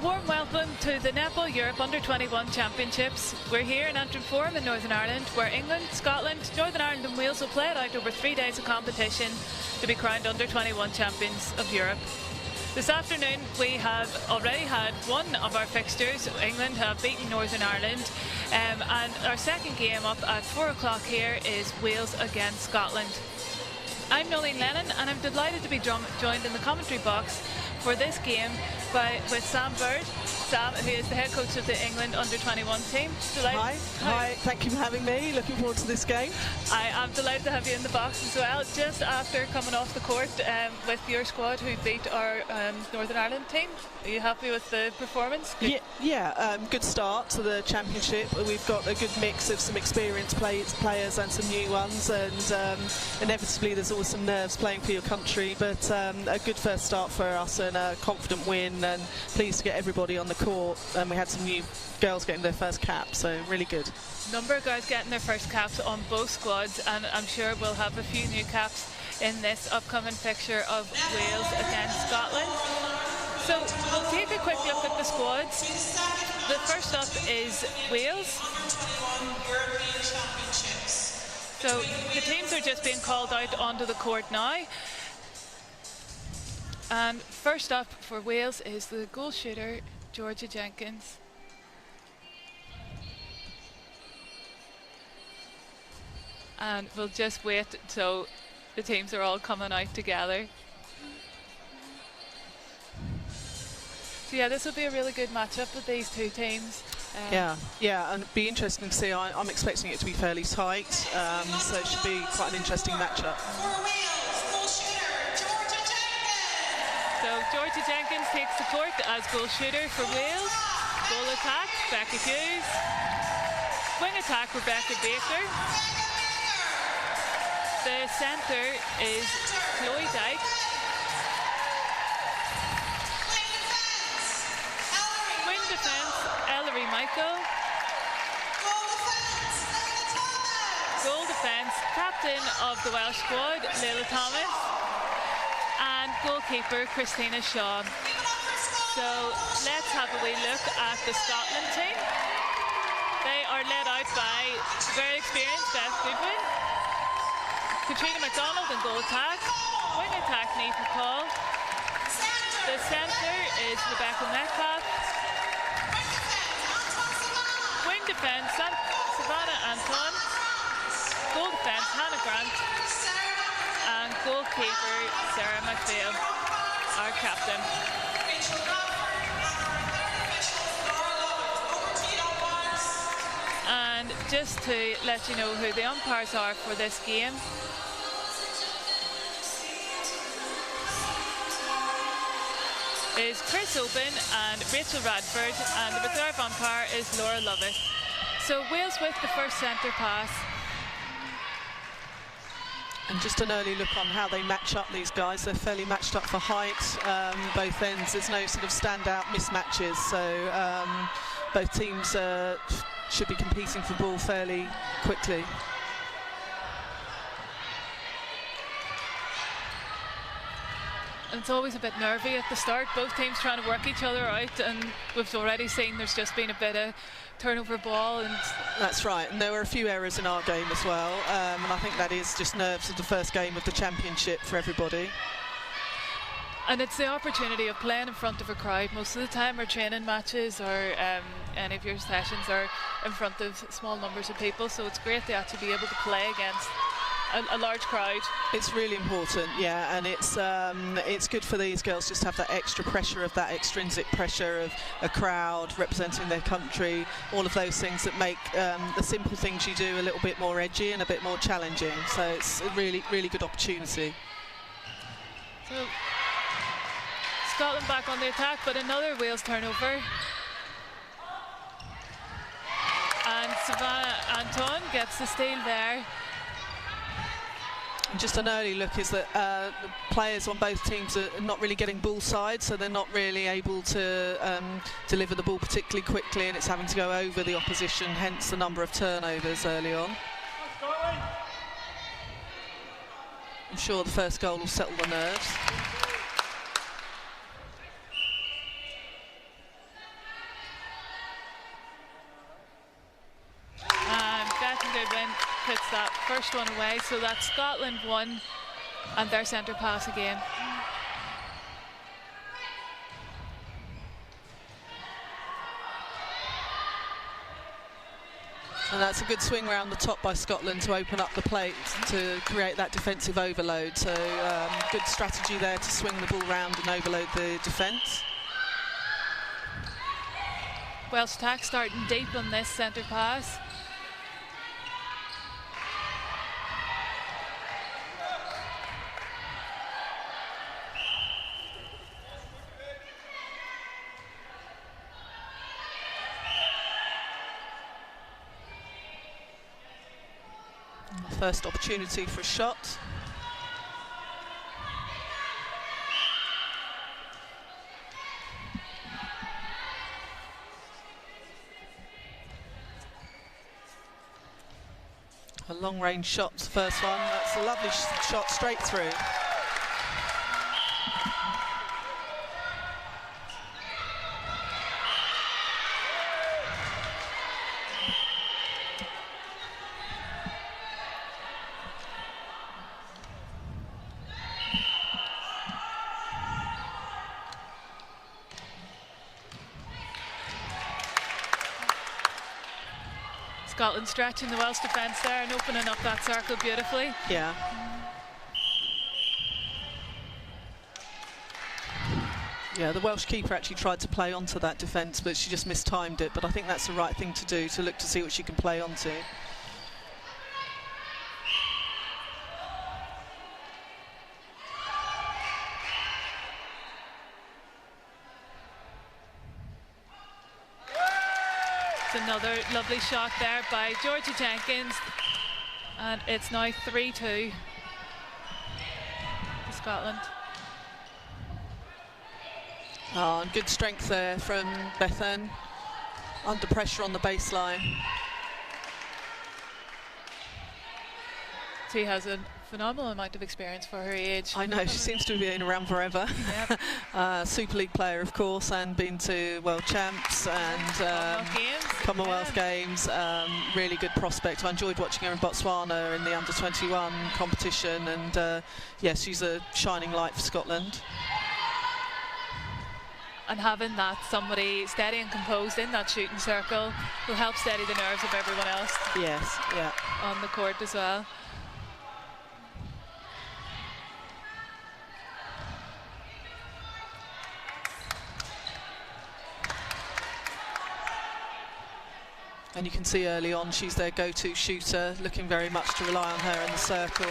warm welcome to the Netball Europe U21 Championships. We're here in Antrim in Northern Ireland, where England, Scotland, Northern Ireland and Wales will play it out over 3 days of competition to be crowned U21 Champions of Europe. This afternoon we have already had one of our fixtures. England have beaten Northern Ireland, and our second game up at 4 o'clock here is Wales against Scotland. I'm Nolene Lennon and I'm delighted to be joined in the commentary box for this game with Sam Bird. Sam, who is the head coach of the England under-21 team. Hi, thank you for having me. Looking forward to this game. I am delighted to have you in the box as well. Just after coming off the court with your squad who beat our Northern Ireland team, are you happy with the performance? Good. Good start to the championship. We've got a good mix of some experienced players and some new ones, and inevitably there's always some nerves playing for your country, but a good first start for us and a confident win, and pleased to get everybody on the court. And we had some new girls getting their first cap, so really good. Number of guys getting their first caps on both squads, and I'm sure we'll have a few new caps in this upcoming fixture of Wales against Scotland. So we'll take a quick look at the squads. The first up is Wales. So the teams are just being called out onto the court now. And first up for Wales is the goal shooter, Georgia Jenkins. And we'll just wait so the teams are all coming out together. So yeah, this will be a really good matchup with these two teams. Yeah, and it'd be interesting to see. I'm expecting it to be fairly tight, so it should be quite an interesting matchup. So Georgia Jenkins takes the court as goal shooter for Wales. Goal attack, Becca Hughes. Wing attack, Rebecca Baker. The centre is Chloe Dyke. Wing defence, Ellery Michael. Goal defence, captain of the Welsh squad, Leila Thomas. And goalkeeper, Christina Shaw. So let's have a wee look at the Scotland team. They are led out by very experienced Beth Goodwin, Katrina McDonald in goal attack, wing attack Neve McCall. The centre is Rebecca Metcalf. Wing defence, Savannah Anton. Goal defence, Hannah Grant. And goalkeeper Sarah McPhail, our captain. And just to let you know who the umpires are for this game. Is Chris Open and Rachel Radford, and the reserve umpire is Laura Lovett. So Wales with the first centre pass. And just an early look on how they match up, these guys. They're fairly matched up for height, both ends. There's no sort of standout mismatches, so both teams should be competing for ball fairly quickly. And it's always a bit nervy at the start, both teams trying to work each other out, and we've already seen there's just been a bit of turnover ball. And that's right, and there were a few errors in our game as well, and I think that is just nerves of the first game of the championship for everybody. And it's the opportunity of playing in front of a crowd. Most of the time our training matches or any of your sessions are in front of small numbers of people, so it's great to actually be able to play against a large crowd. It's really important, yeah, and it's good for these girls just to have that extra pressure, of that extrinsic pressure of a crowd representing their country, all of those things that make the simple things you do a little bit more edgy and a bit more challenging. So it's a really, really good opportunity. So Scotland back on the attack, but another Wales turnover. And Savannah Anton gets the steal there. Just an early look is that the players on both teams are not really getting ball side, so they're not really able to deliver the ball particularly quickly, and it's having to go over the opposition, hence the number of turnovers early on. I'm sure the first goal will settle the nerves. that first one away. So that's Scotland 1 and their centre pass again. And that's a good swing round the top by Scotland to open up the plate to create that defensive overload. So good strategy there to swing the ball round and overload the defence. Welsh attack starting deep on this centre pass. First opportunity for a shot. A long range shot, the first one. That's a lovely shot straight through. Scotland stretching the Welsh defence there and opening up that circle beautifully. Yeah. Yeah, the Welsh keeper actually tried to play onto that defence, but she just mistimed it. But I think that's the right thing to do, to look to see what she can play onto. Another lovely shot there by Georgia Jenkins, and it's now 3-2 to Scotland. Oh, and good strength there from Bethan, under pressure on the baseline. She has a phenomenal amount of experience for her age. I know, she seems to have been around forever. Yep. Super League player, of course, and been to World Champs and Commonwealth Games. Really good prospect. I enjoyed watching her in Botswana in the under-21 competition, and yes, she's a shining light for Scotland. And having that somebody steady and composed in that shooting circle will help steady the nerves of everyone else. Yes, yeah. On the court as well. And you can see early on she's their go-to shooter, looking very much to rely on her in the circle.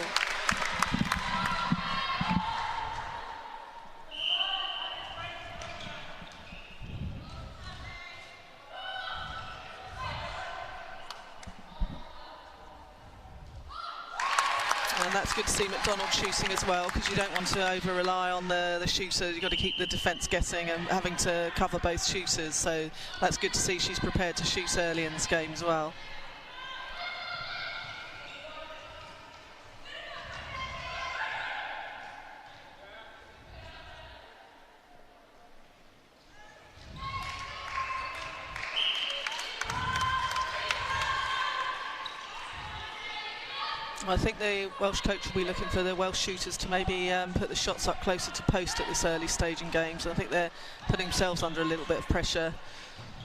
And that's good to see McDonald shooting as well, because you don't want to over-rely on the shooter. You've got to keep the defence guessing and having to cover both shooters. So that's good to see she's prepared to shoot early in this game as well. I think the Welsh coach will be looking for the Welsh shooters to maybe put the shots up closer to post at this early stage in games. So I think they're putting themselves under a little bit of pressure.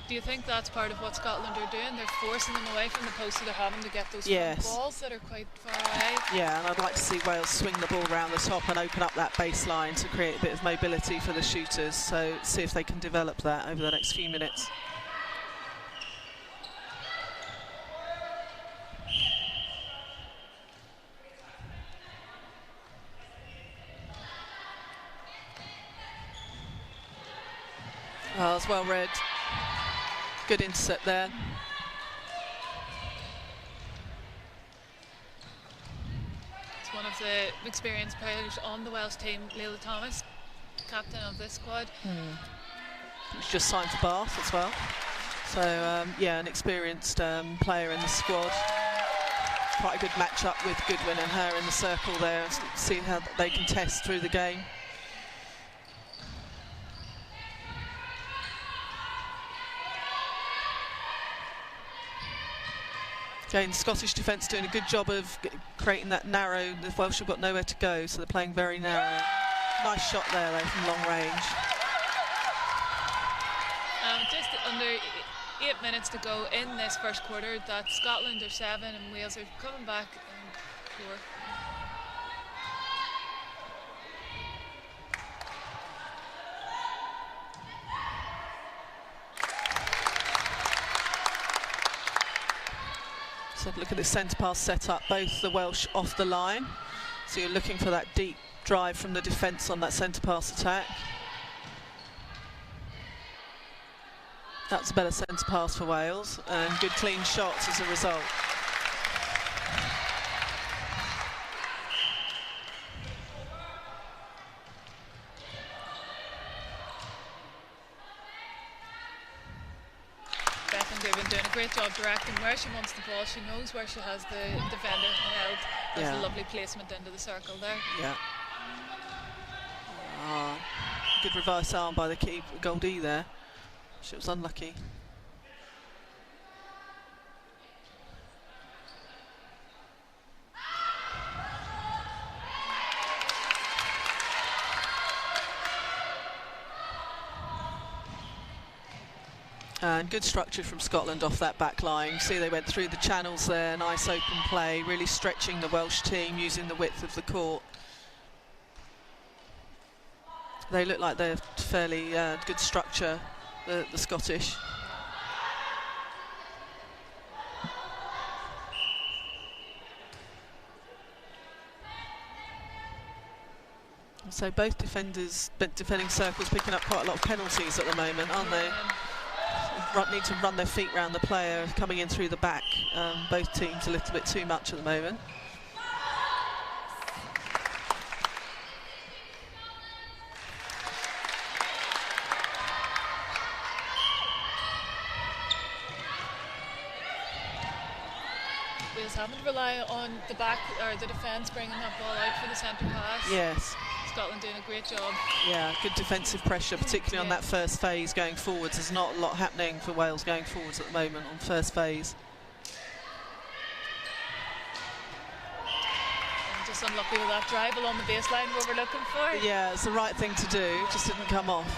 Do you think that's part of what Scotland are doing? They're forcing them away from the post, so they're having to get those balls that are quite far away. Yeah, and I'd like to see Wales swing the ball around the top and open up that baseline to create a bit of mobility for the shooters. So see if they can develop that over the next few minutes. Oh, it's well read. Good intercept there. It's one of the experienced players on the Welsh team, Leila Thomas, captain of this squad. He's just signed for Bath as well. So, yeah, an experienced player in the squad. Quite a good match-up with Goodwin and her in the circle there. See how they can test through the game. Again, Scottish defence doing a good job of creating that narrow. The Welsh have got nowhere to go, so they're playing very narrow. Nice shot there, though, from long range. Just under 8 minutes to go in this first quarter. That Scotland are 7 and Wales are coming back in 4. So look at the centre pass set up, both the Welsh off the line. So you're looking for that deep drive from the defence on that centre pass attack. That's a better centre pass for Wales, and good clean shots as a result. They've been doing a great job directing where she wants the ball. She knows where she has the defender held. That's a lovely placement into the circle there. Yeah. Good reverse arm by the keeper, Goldie there. She was unlucky. And good structure from Scotland off that back line. See, they went through the channels there, nice open play, really stretching the Welsh team using the width of the court. They look like they're fairly good structure, the Scottish. So both defending circles picking up quite a lot of penalties at the moment, aren't they? Need to run their feet round the player coming in through the back. Both teams a little bit too much at the moment. Wales having to rely on the back or the defence bringing that ball out for the centre pass. Yes. Scotland doing a great job. Yeah, good defensive pressure, particularly on that first phase going forwards. There's not a lot happening for Wales going forwards at the moment on first phase. And just unlucky with that drive along the baseline we were looking for. Yeah, it's the right thing to do, just didn't come off.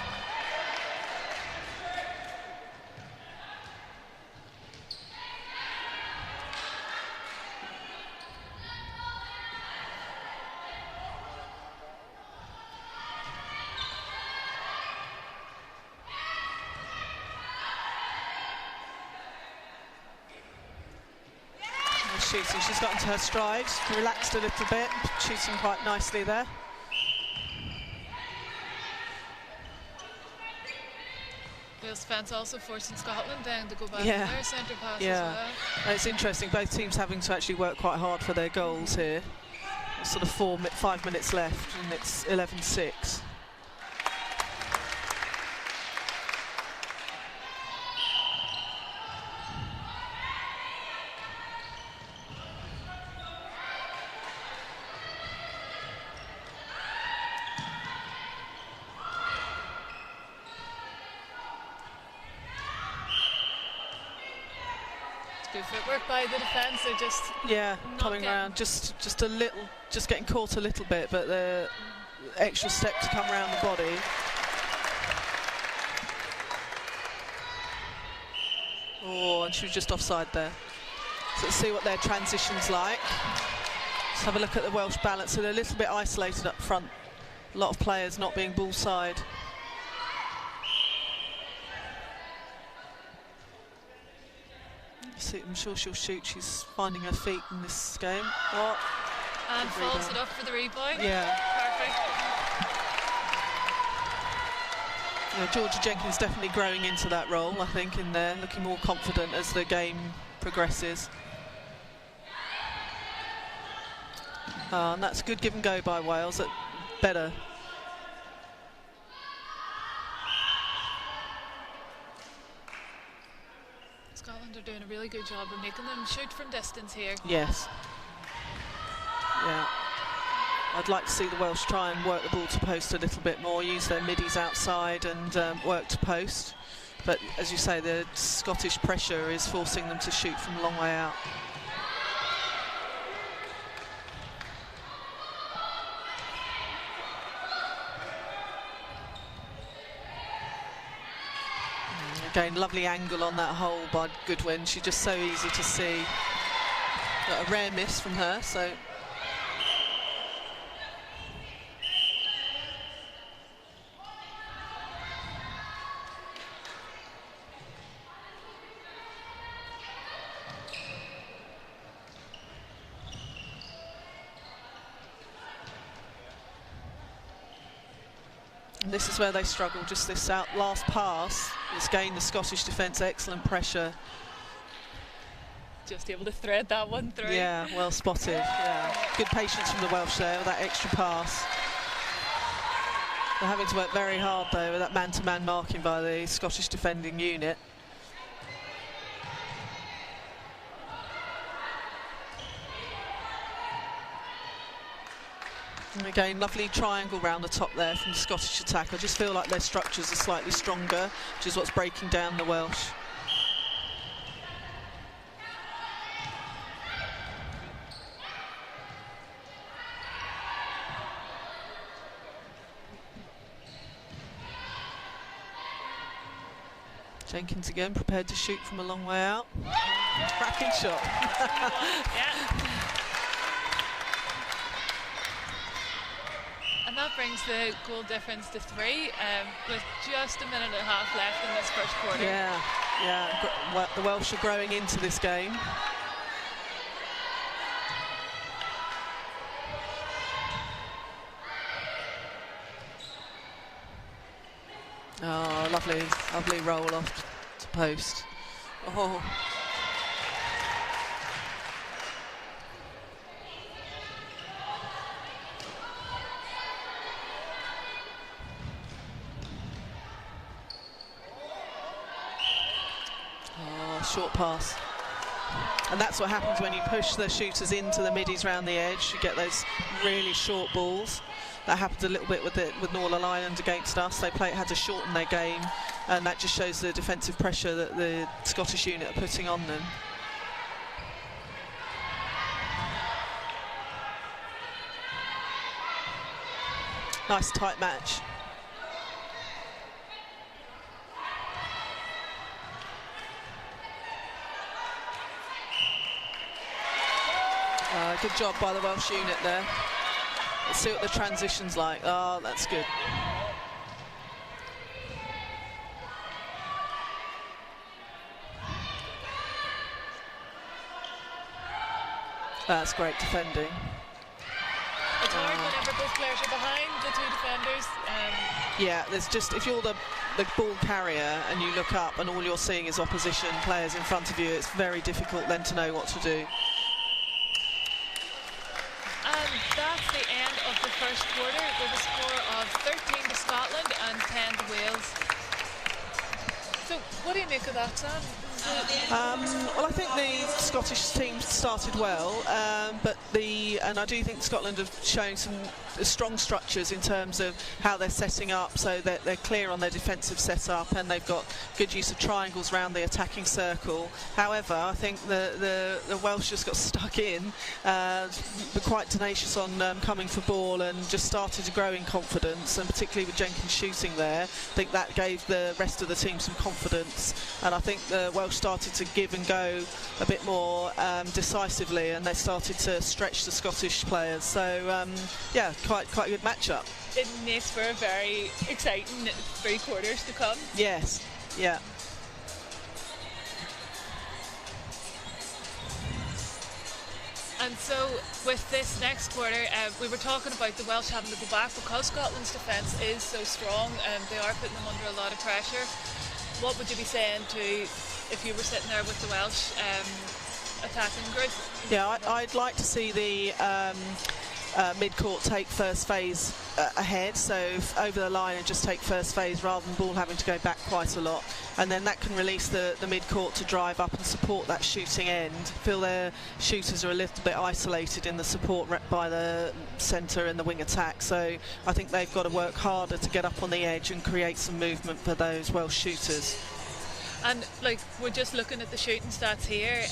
Shooting, she's got into her stride, relaxed a little bit, shooting quite nicely there. Wales defence also forcing Scotland down to go back to their centre pass as well. And it's interesting, both teams having to actually work quite hard for their goals here. There's sort of 5 minutes left and it's 11-6. Good footwork by the defence. They're just coming around, just a little, just getting caught a little bit, but the extra step to come around the body. Oh, and she was just offside there. So let's see what their transition's like. Let's have a look at the Welsh balance. So they're a little bit isolated up front. A lot of players not being ball side. I'm sure she'll shoot. She's finding her feet in this game. Oh, and folds it up for the rebound. Yeah. Perfect. Yeah, Georgia Jenkins definitely growing into that role, I think, in there, looking more confident as the game progresses. And that's a good give and go by Wales. Better. Scotland are doing a really good job of making them shoot from distance here. Yes. Yeah. I'd like to see the Welsh try and work the ball to post a little bit more, use their middies outside and work to post. But as you say, the Scottish pressure is forcing them to shoot from a long way out. Again, lovely angle on that hole by Goodwin. She's just so easy to see. A rare miss from her, so. And this is where they struggle, just this last pass. It's gained the Scottish defence excellent pressure. Just able to thread that one through. Yeah, well spotted. Yeah, good patience from the Welsh there with that extra pass. They're having to work very hard though with that man-to-man marking by the Scottish defending unit. And again, lovely triangle round the top there from the Scottish attack. I just feel like their structures are slightly stronger, which is what's breaking down the Welsh. Jenkins again, prepared to shoot from a long way out. Cracking shot. Yeah. And that brings the goal difference to 3 with just a minute and a half left in this first quarter. Yeah, yeah. Well, the Welsh are growing into this game. Oh, lovely, lovely roll off to post. Oh. Short pass. And that's what happens when you push the shooters into the middies round the edge. You get those really short balls. That happened a little bit with Northern Ireland against us. They had to shorten their game, and that just shows the defensive pressure that the Scottish unit are putting on them. Nice tight match. Good job by the Welsh unit there. Let's see what the transition's like. Oh, that's good. That's great defending. It's hard whenever both players are behind the two defenders. Yeah, there's just, if you're the ball carrier and you look up and all you're seeing is opposition players in front of you, it's very difficult then to know what to do. That's the end of the first quarter with a score of 13 to Scotland and 10 to Wales. So what do you make of that, Sam? Well, I think the Scottish team started well, and I do think Scotland have shown some strong structures in terms of how they're setting up, so that they're clear on their defensive setup and they've got good use of triangles around the attacking circle. However, I think the Welsh just got stuck in, were quite tenacious on coming for ball and just started to grow in confidence, and particularly with Jenkins shooting there, I think that gave the rest of the team some confidence, and I think the Welsh started to give and go a bit more decisively, and they started to stretch the Scottish players. So yeah, quite a good matchup. It makes for a very exciting 3 quarters to come. Yes, yeah. And so with this next quarter, we were talking about the Welsh having to go back because Scotland's defence is so strong and they are putting them under a lot of pressure. What would you be saying to, if you were sitting there with the Welsh attacking group? Yeah, I'd like to see the mid-court take first phase ahead, so over the line and just take first phase rather than ball having to go back quite a lot, and then that can release the mid-court to drive up and support that shooting end. Feel their shooters are a little bit isolated in the support by the centre and the wing attack, so I think they've got to work harder to get up on the edge and create some movement for those Welsh shooters. And like, we're just looking at the shooting stats here.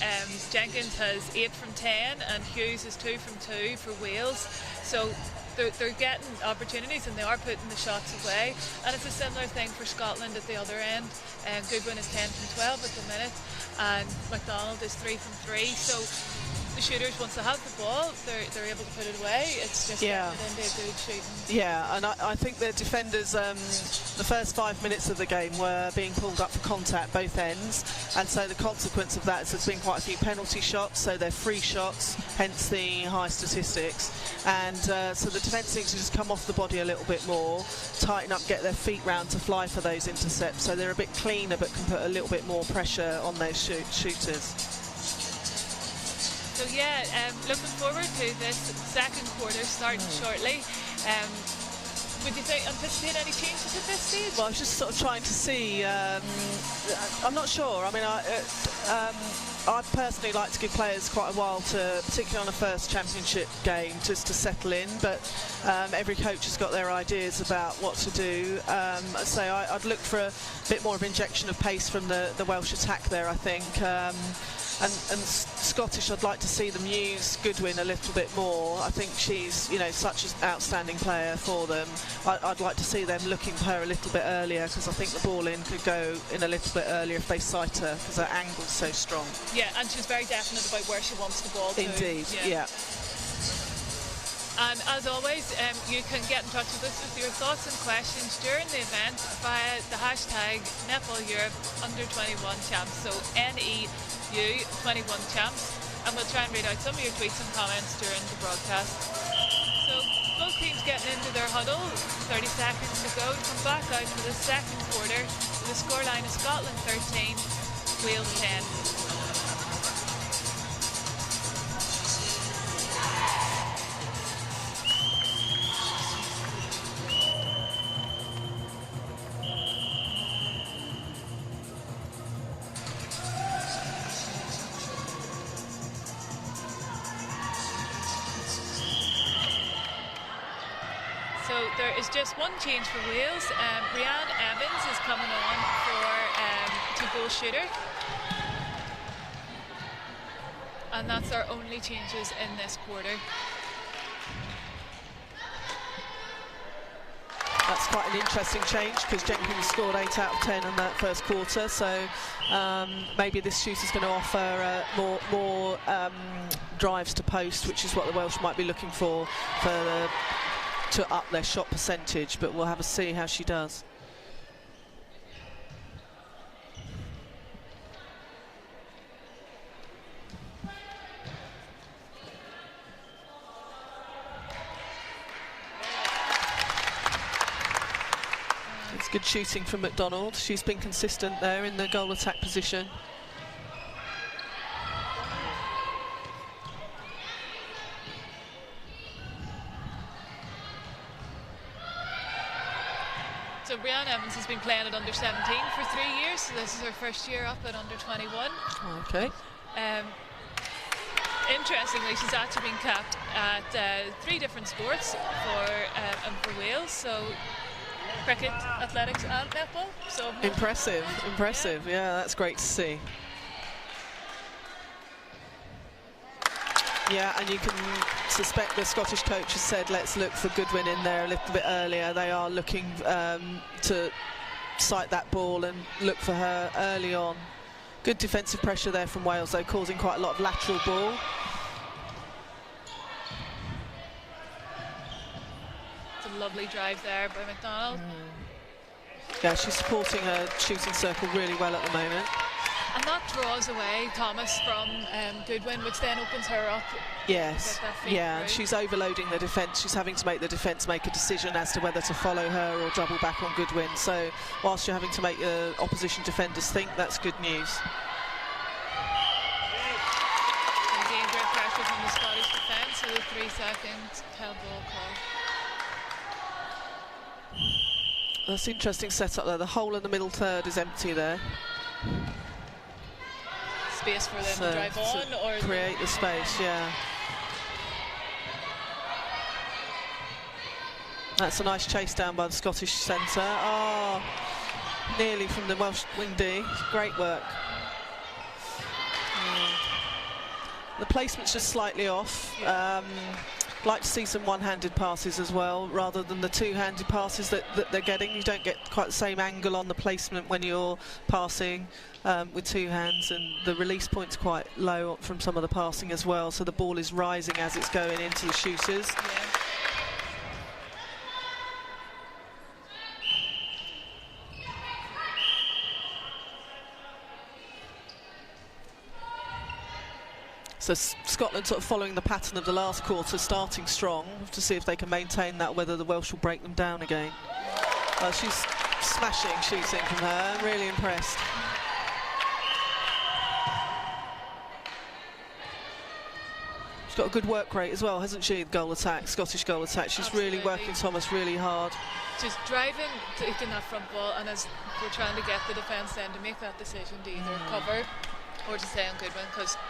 Jenkins has 8 from 10 and Hughes is 2 from 2 for Wales. So they're getting opportunities and they are putting the shots away. And it's a similar thing for Scotland at the other end. Goodwin is 10 from 12 at the minute, and McDonald is 3 from 3. So the shooters, once they have the ball, they're able to put it away. It's just getting it into good shooting. Yeah, and I think the defenders, the first 5 minutes of the game were being pulled up for contact both ends, and so the consequence of that is there's been quite a few penalty shots, so they're free shots, hence the high statistics. And so the defence needs to just come off the body a little bit more, tighten up, get their feet round to fly for those intercepts, so they're a bit cleaner but can put a little bit more pressure on those shooters. So yeah, looking forward to this second quarter starting shortly. Would you anticipate any changes at this stage? Well, I was just sort of trying to see. I'm not sure. I mean, I personally like to give players quite a while to, particularly on a first championship game, just to settle in. But every coach has got their ideas about what to do. So I'd look for a bit more of injection of pace from the Welsh attack there, I think. And Scottish, I'd like to see them use Goodwin a little bit more. I think she's, you know, such an outstanding player for them. I'd like to see them looking for her a little bit earlier, because I think the ball in could go in a little bit earlier if they sight her, because her angle's so strong. Yeah, and she's very definite about where she wants the ball to. Indeed, yeah. And as always, you can get in touch with us with your thoughts and questions during the event via the hashtag Netball Europe U21 Champs, so NEU21 Champs, and we'll try and read out some of your tweets and comments during the broadcast. So both teams getting into their huddle, 30 seconds to go to come back out for the second quarter. The scoreline is Scotland 13, Wales 10. So there is just one change for Wales. Rhiannon Evans is coming on for to goal shooter, and that's our only changes in this quarter. That's quite an interesting change, because Jenkins scored 8 out of 10 in that first quarter, so maybe this shooter's going to offer more drives to post, which is what the Welsh might be looking for to up their shot percentage, but we'll have a see how she does. It's good shooting from McDonald. She's been consistent there in the goal attack position. So Rhiannon Evans has been playing at under 17 for 3 years, so this is her first year up at under 21. Okay. Interestingly, she's actually been capped at 3 different sports for Wales, so cricket, athletics and netball. So impressive, impressive. Yeah, that's great to see. Yeah, and you can suspect the Scottish coach has said, let's look for Goodwin in there a little bit earlier. They are looking to sight that ball and look for her early on. Good defensive pressure there from Wales, though, causing quite a lot of lateral ball. It's a lovely drive there by McDonald. Yeah, she's supporting her shooting circle really well at the moment. And that draws away Thomas from Goodwin, which then opens her up. Yes, yeah, and she's overloading the defence. She's having to make the defence make a decision as to whether to follow her or double back on Goodwin. So whilst you're having to make the opposition defenders think, that's good news. And again, great pressure from the Scottish defence, so the 3-second held ball call. That's interesting setup there. The hole in the middle third is empty there. Space for them to drive on, or create the space, yeah. That's a nice chase down by the Scottish centre. Oh, nearly from the Welsh wing D. Great work. The placement's just slightly off. Like to see some one-handed passes as well, rather than the two-handed passes that they're getting. You don't get quite the same angle on the placement when you're passing with two hands, and the release point's quite low from some of the passing as well, so the ball is rising as it's going into the shooters. Yeah. So Scotland sort of following the pattern of the last quarter, starting strong, to see if they can maintain that, whether the Welsh will break them down again. She's smashing shooting from her, really impressed. She's got a good work rate as well, hasn't she, goal attack, Scottish goal attack. She's Absolutely. really working Thomas really hard. Just driving, taking that front ball, and as we're trying to get the defence then to make that decision to either cover or to stay on Goodwin,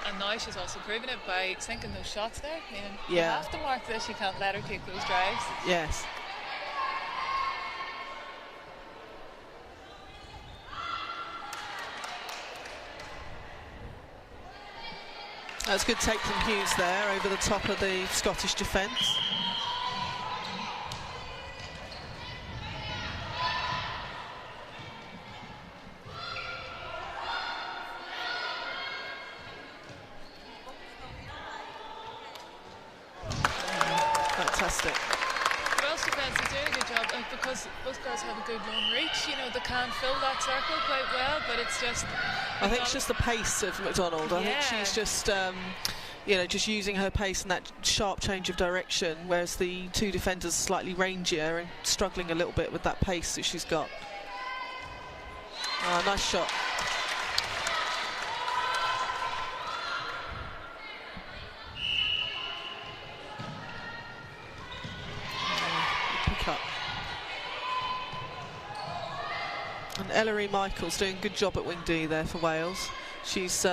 and now she's also proven it by sinking those shots there. I mean, you have to mark this, you can't let her take those drives. Yes. That's good take from Hughes there over the top of the Scottish defence. Fantastic. The Welsh defence is doing a good job, because both girls have a good long reach. You know, they can fill that circle quite well, but it's just... I think it's just the pace of McDonald. I think she's just, you know, just using her pace and that sharp change of direction, whereas the two defenders are slightly rangier and struggling a little bit with that pace that she's got. Nice shot. Pick up. And Ellery Michaels doing a good job at wing D there for Wales. She's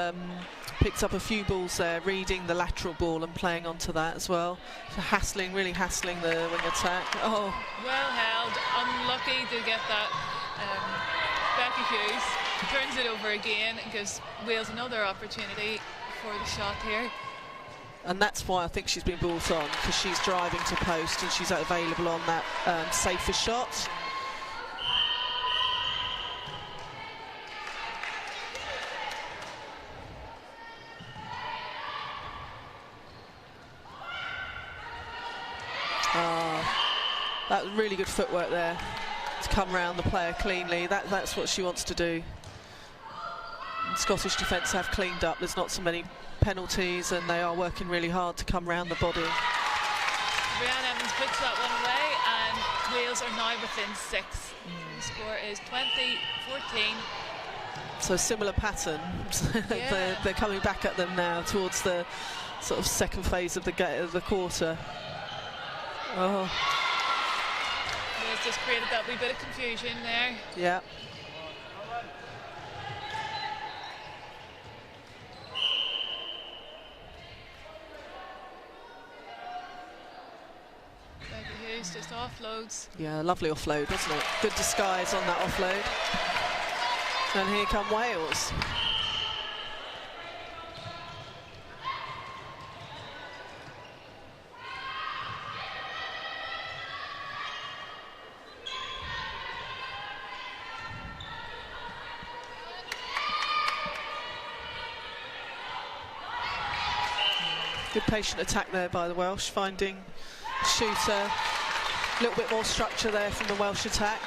picked up a few balls there, reading the lateral ball and playing onto that as well. So hassling, really hassling the wing attack. Oh. Well held, unlucky to get that. Becky Hughes turns it over again and gives Wales another opportunity for the shot here. And that's why I think she's been brought on, because she's driving to post and she's available on that safer shot. That was really good footwork there to come round the player cleanly. That's what she wants to do. And Scottish defence have cleaned up. There's not so many penalties, and they are working really hard to come round the body. Brianne Evans puts that one away, and Wales are now within 6. The score is 20-14. So similar pattern. They're coming back at them now towards the sort of second phase of the quarter. Oh. Wales just created that wee bit of confusion there. Yeah. Becky Hughes just offloads. Yeah, lovely offload, wasn't it? Good disguise on that offload. And here come Wales. Good patient attack there by the Welsh, finding shooter. A little bit more structure there from the Welsh attack.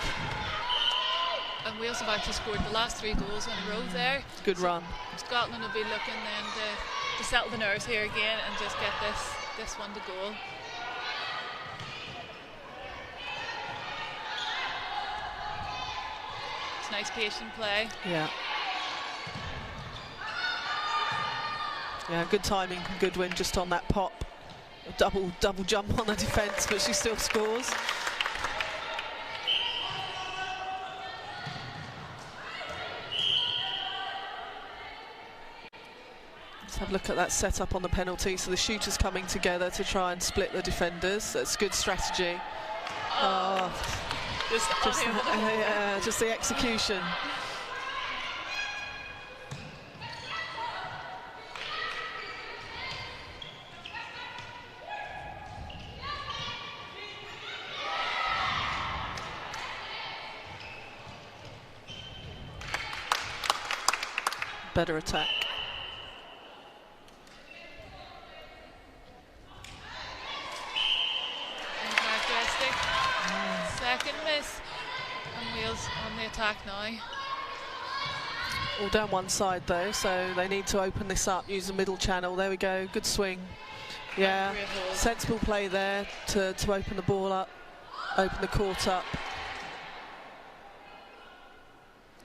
And Wales have actually scored the last 3 goals in a row there. Good run. Scotland will be looking then to settle the nerves here again and just get this one to goal. It's nice patient play. Yeah. Yeah, good timing from Goodwin just on that pop. A double jump on the defence, but she still scores. Let's have a look at that setup on the penalty. So the shooters coming together to try and split the defenders. That's good strategy. Just the execution. better attack. Uncharacteristic. Second miss. And Wales on the attack now. All down one side though, so they need to open this up, use the middle channel. There we go, good swing. Yeah, sensible play there to open the ball up, open the court up.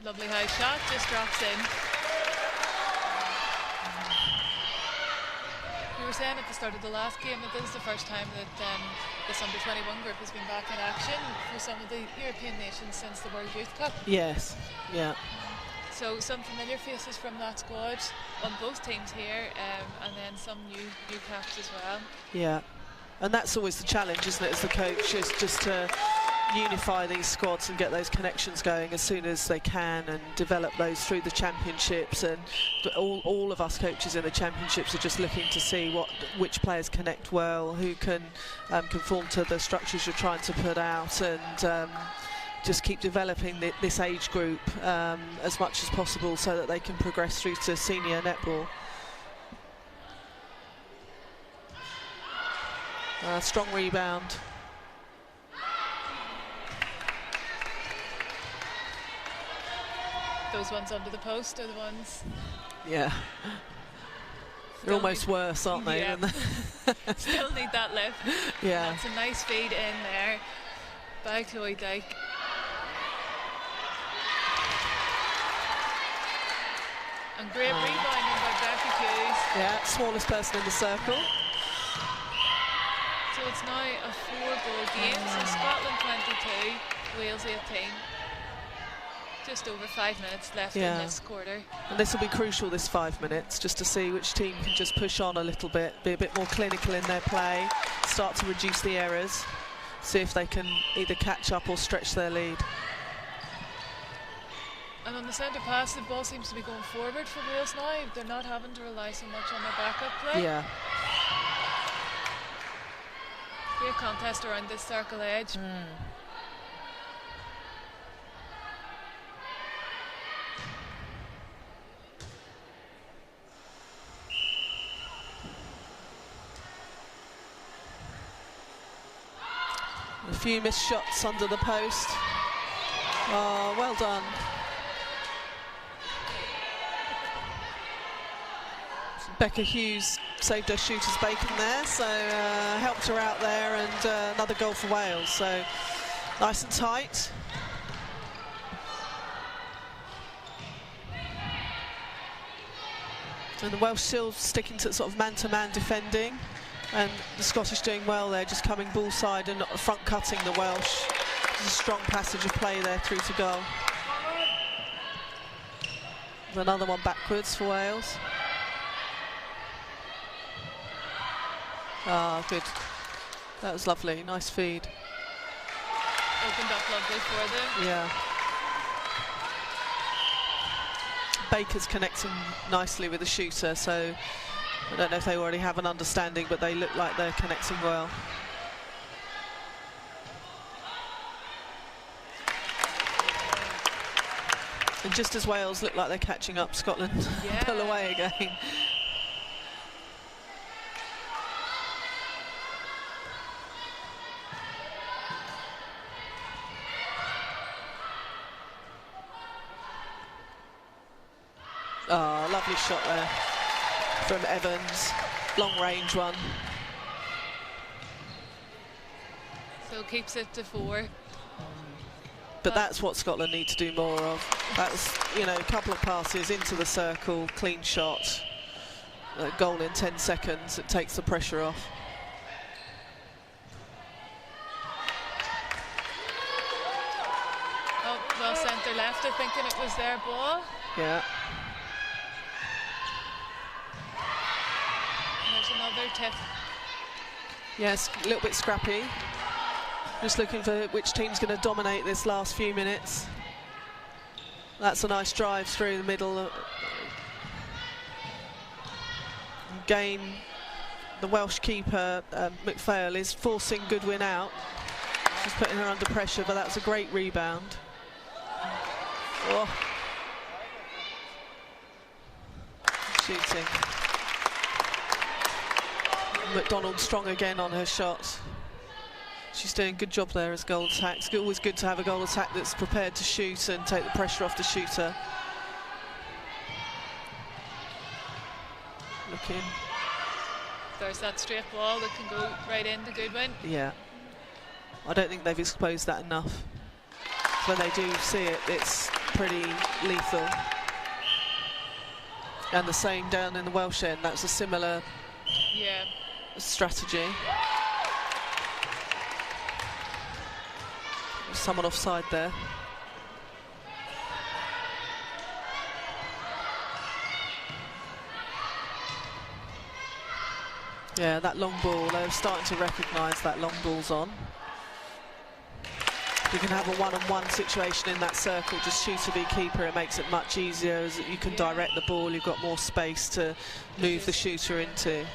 Lovely high shot, just drops in. We were saying at the start of the last game that this is the first time that this under-21 group has been back in action for some of the European nations since the World Youth Cup. Yes, yeah. So some familiar faces from that squad on both teams here, and then some new caps as well. Yeah, and that's always the challenge, isn't it, as the coach, is just to unify these squads and get those connections going as soon as they can and develop those through the championships. And all of us coaches in the championships are just looking to see which players connect well, who can conform to the structures you're trying to put out, and just keep developing this age group as much as possible so that they can progress through to senior netball. Strong rebound. Those ones under the post are the ones. Yeah. They're almost worse, aren't they? Yeah. Still need that lift. Yeah. That's a nice feed in there by Chloe Dyke. And great rebounding by Becky Hughes. Yeah, smallest person in the circle. So it's now a 4-goal game. So Scotland 22, Wales 18. Just over 5 minutes left in this quarter. And this will be crucial, this 5 minutes, just to see which team can just push on a little bit, be a bit more clinical in their play, start to reduce the errors, see if they can either catch up or stretch their lead. And on the centre pass, the ball seems to be going forward for Wales now. They're not having to rely so much on their backup play. Yeah. Great contest around this circle edge. A few missed shots under the post. Oh, well done. Becca Hughes saved her shooter's bacon there, so helped her out there, and another goal for Wales. So nice and tight. And the Welsh still sticking to sort of man-to-man defending, and the Scottish doing well there, just coming ball side and front cutting the Welsh. There's a strong passage of play there through to goal. Another one backwards for Wales. Ah, good. That was lovely. Nice feed. Opened up lovely for them. Yeah. Baker's connecting nicely with the shooter, so I don't know if they already have an understanding, but they look like they're connecting well. And just as Wales look like they're catching up, Scotland pull away again. Oh, lovely shot there from Evans, long range one. So keeps it to 4. But that's what Scotland need to do more of. That's, you know, a couple of passes into the circle, clean shot, goal in 10 seconds. It takes the pressure off. Oh, well centre left, I thinking it was their ball. Yeah. There's another tip. Yes, a little bit scrappy. Just looking for which team's going to dominate this last few minutes. That's a nice drive through the middle. Again, the Welsh keeper, McPhail, is forcing Goodwin out. She's putting her under pressure, but that's a great rebound. Oh. shooting. McDonald strong again on her shot. She's doing a good job there as goal attack. It's always good to have a goal attack that's prepared to shoot and take the pressure off the shooter. Looking. There's that straight ball that can go right into Goodwin. Yeah. I don't think they've exposed that enough. When they do see it, it's pretty lethal. And the same down in the Welsh end. That's a similar strategy. Someone offside there. Yeah, that long ball, they're starting to recognise that long ball's on. If you can have a one-on-one situation in that circle, just shooter v keeper, it makes it much easier as you can direct the ball, you've got more space to move the shooter into.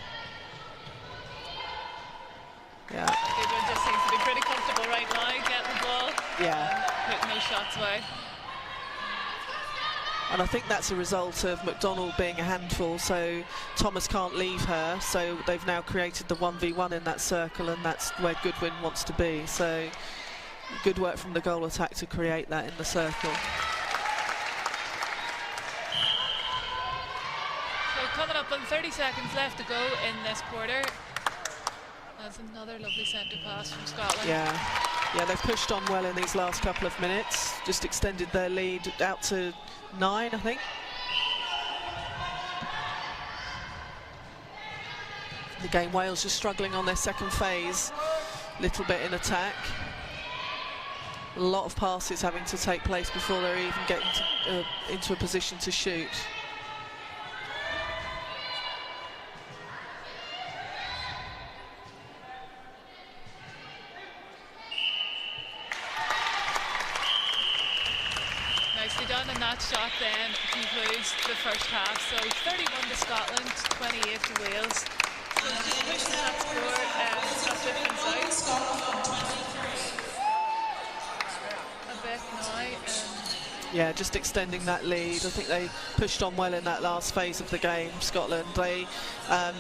Yeah. Goodwin just seems to be pretty comfortable right now, getting the ball. Yeah. Putting those shots away. And I think that's a result of McDonald being a handful, so Thomas can't leave her, so they've now created the 1v1 in that circle, and that's where Goodwin wants to be. So good work from the goal attack to create that in the circle. So coming up on 30 seconds left to go in this quarter. That's another lovely centre pass from Scotland. Yeah, they've pushed on well in these last couple of minutes, just extended their lead out to 9, I think. Again, Wales just struggling on their second phase, little bit in attack. A lot of passes having to take place before they're even getting to, into a position to shoot. Nicely done, and that shot then concludes the first half. So 31 to Scotland, 28 to Wales. So just pushing that score that difference out a bit now. Yeah, just extending that lead. I think they pushed on well in that last phase of the game, Scotland. They, in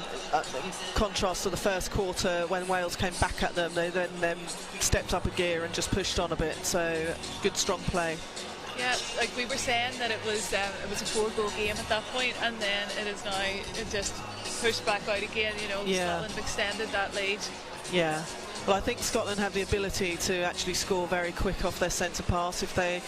contrast to the first quarter, when Wales came back at them, they then stepped up a gear and just pushed on a bit. So good, strong play. Yeah, like we were saying that it was a 4-goal game at that point, and then it is now just pushed back out again. You know, Scotland extended that lead. Yeah. Well, I think Scotland have the ability to actually score very quick off their centre pass. If they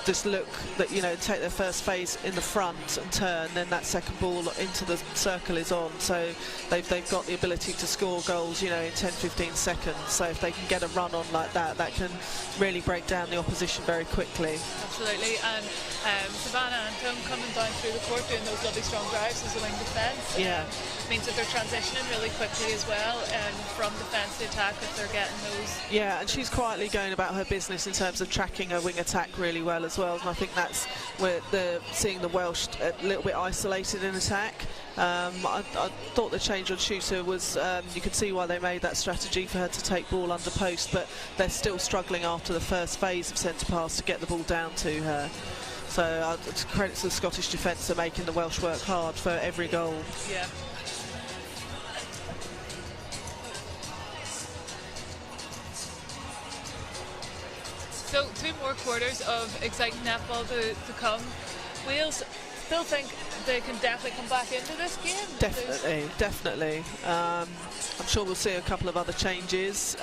just look that, you know, take their first phase in the front and turn, then that second ball into the circle is on. So they've got the ability to score goals, you know, in 10-15 seconds. So if they can get a run on like that, that can really break down the opposition very quickly. Absolutely, and Savannah Antrim coming down through the court doing those lovely strong drives as a wing defence. Yeah. Means that they're transitioning really quickly as well, from defence to attack if they're getting those. Yeah, and she's quietly going about her business in terms of tracking her wing attack really well as well, and I think that's where they're seeing the Welsh a little bit isolated in attack. I thought the change on shooter was, you could see why they made that strategy for her to take ball under post, but they're still struggling after the first phase of centre pass to get the ball down to her. So credit to the Scottish defence for making the Welsh work hard for every goal. Yeah. So 2 more quarters of exciting netball to come. Wales still think they can definitely come back into this game? Definitely. I'm sure we'll see a couple of other changes.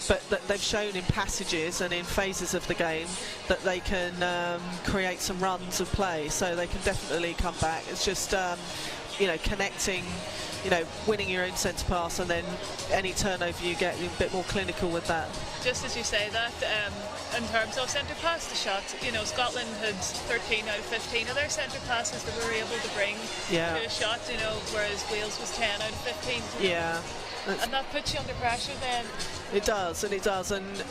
But they've shown in passages and in phases of the game that they can create some runs of play, so they can definitely come back. It's just you know, connecting, you know, winning your own centre pass, and then any turnover you get, you're a bit more clinical with that. Just as you say that, in terms of centre pass to shot, you know, Scotland had 13 out of 15 of their centre passes that were able to bring to a shot, you know, whereas Wales was 10 out of 15. Yeah. And that puts you under pressure then. It does, and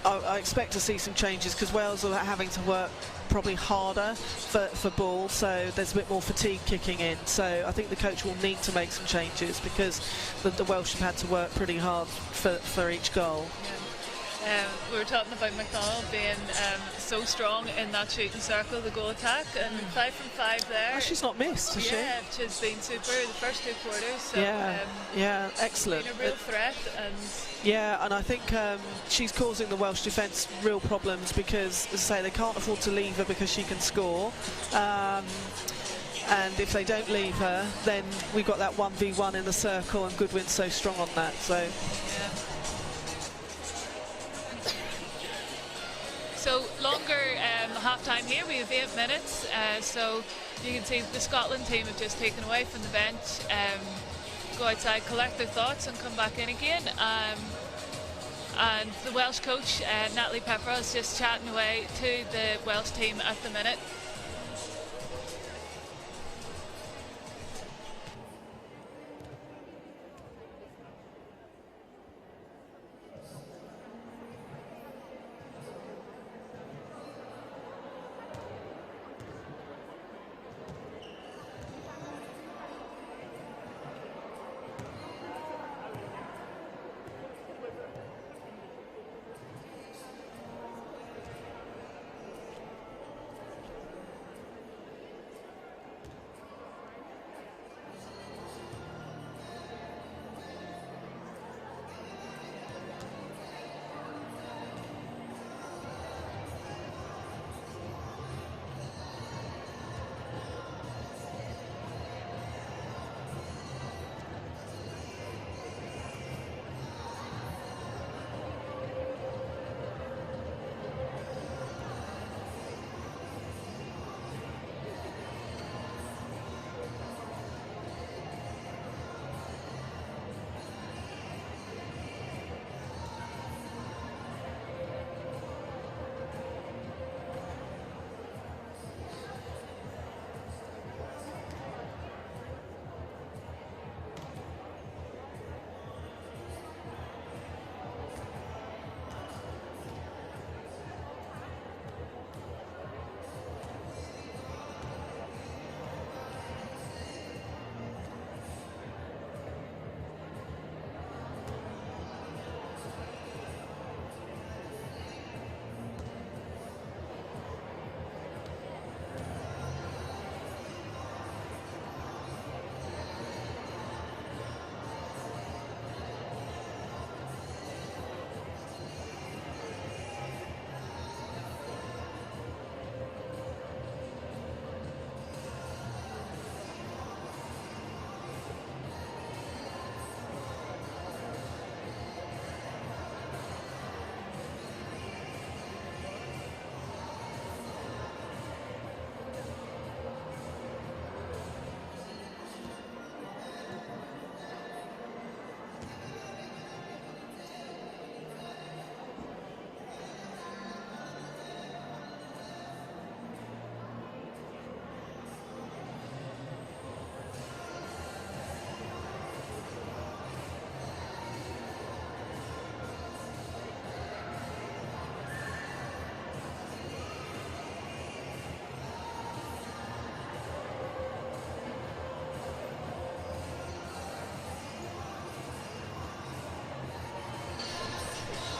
I expect to see some changes because Wales are having to work probably harder for ball, so there's a bit more fatigue kicking in. So I think the coach will need to make some changes because the Welsh have had to work pretty hard for each goal. Yeah. We were talking about McDonald being so strong in that shooting circle, the goal attack, and 5 from 5 there. Oh, she's not missed, has she? Yeah, she's been super the first 2 quarters. So, yeah, excellent. Been a real threat. And I think she's causing the Welsh defence real problems because, as I say, they can't afford to leave her because she can score. And if they don't leave her, then we've got that 1v1 in the circle, and Goodwin's so strong on that. So. Yeah. So longer half-time here, we have 8 minutes, so you can see the Scotland team have just taken away from the bench, go outside, collect their thoughts and come back in again, and the Welsh coach, Natalie Pepperell, is just chatting away to the Welsh team at the minute.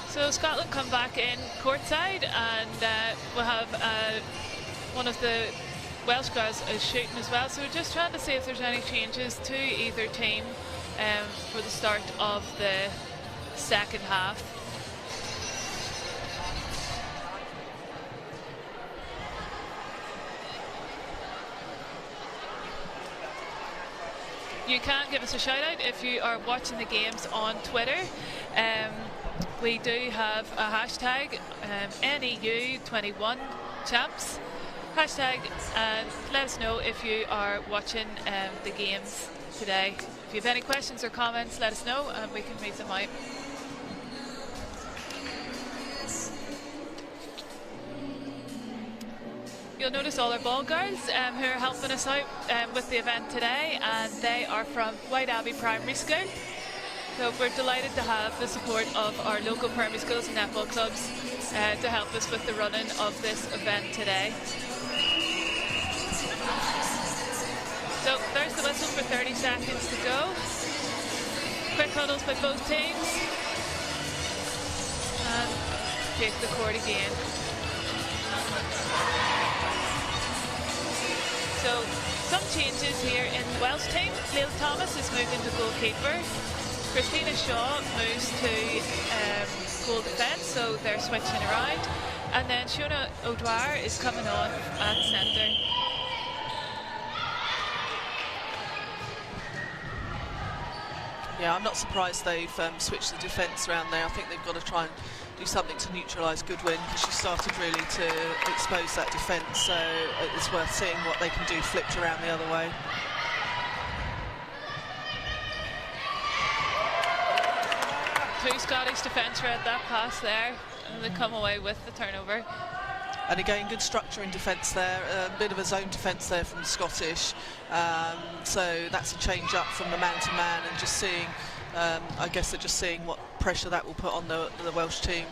So Scotland come back in courtside, and we'll have one of the Welsh girls is shooting as well. So we're just trying to see if there's any changes to either team for the start of the second half. You can give us a shout out if you are watching the games on Twitter. We do have a hashtag, NEU21 Champs hashtag, and let us know if you are watching the games today. If you have any questions or comments, let us know and we can read them out. You'll notice all our ball girls who are helping us out with the event today, and they are from White Abbey Primary School. So we're delighted to have the support of our local primary schools and netball clubs to help us with the running of this event today. So there's the whistle for 30 seconds to go. Quick huddles by both teams. And take the court again. So some changes here in the Welsh team. Leil Thomas is moving to goalkeeper. Christina Shaw moves to goal defence, so they're switching around. And then Shona O'Dwyer is coming on at centre. Yeah, I'm not surprised they've switched the defence around there. I think they've got to try and do something to neutralise Goodwin, because she started really to expose that defence, so it's worth seeing what they can do flipped around the other way. Two Scottish defence read that pass there, and they come away with the turnover. And again, good structure in defence there, a bit of a zone defence there from the Scottish. So that's a change up from the man-to-man, and just seeing, I guess they're just seeing what pressure that will put on the Welsh team.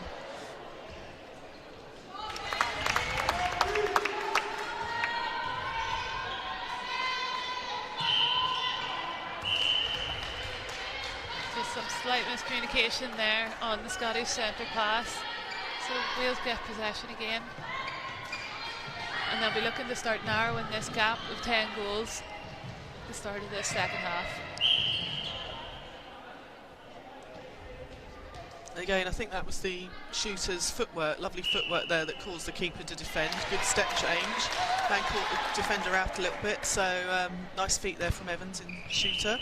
Just some slight miscommunication there on the Scottish centre pass. So Wales get possession again. And they'll be looking to start narrowing this gap of 10 goals at the start of this second half. Again, I think that was the shooter's footwork, lovely footwork there, that caused the keeper to defend. Good step change, and caught the defender out a little bit, so nice feet there from Evans in shooter.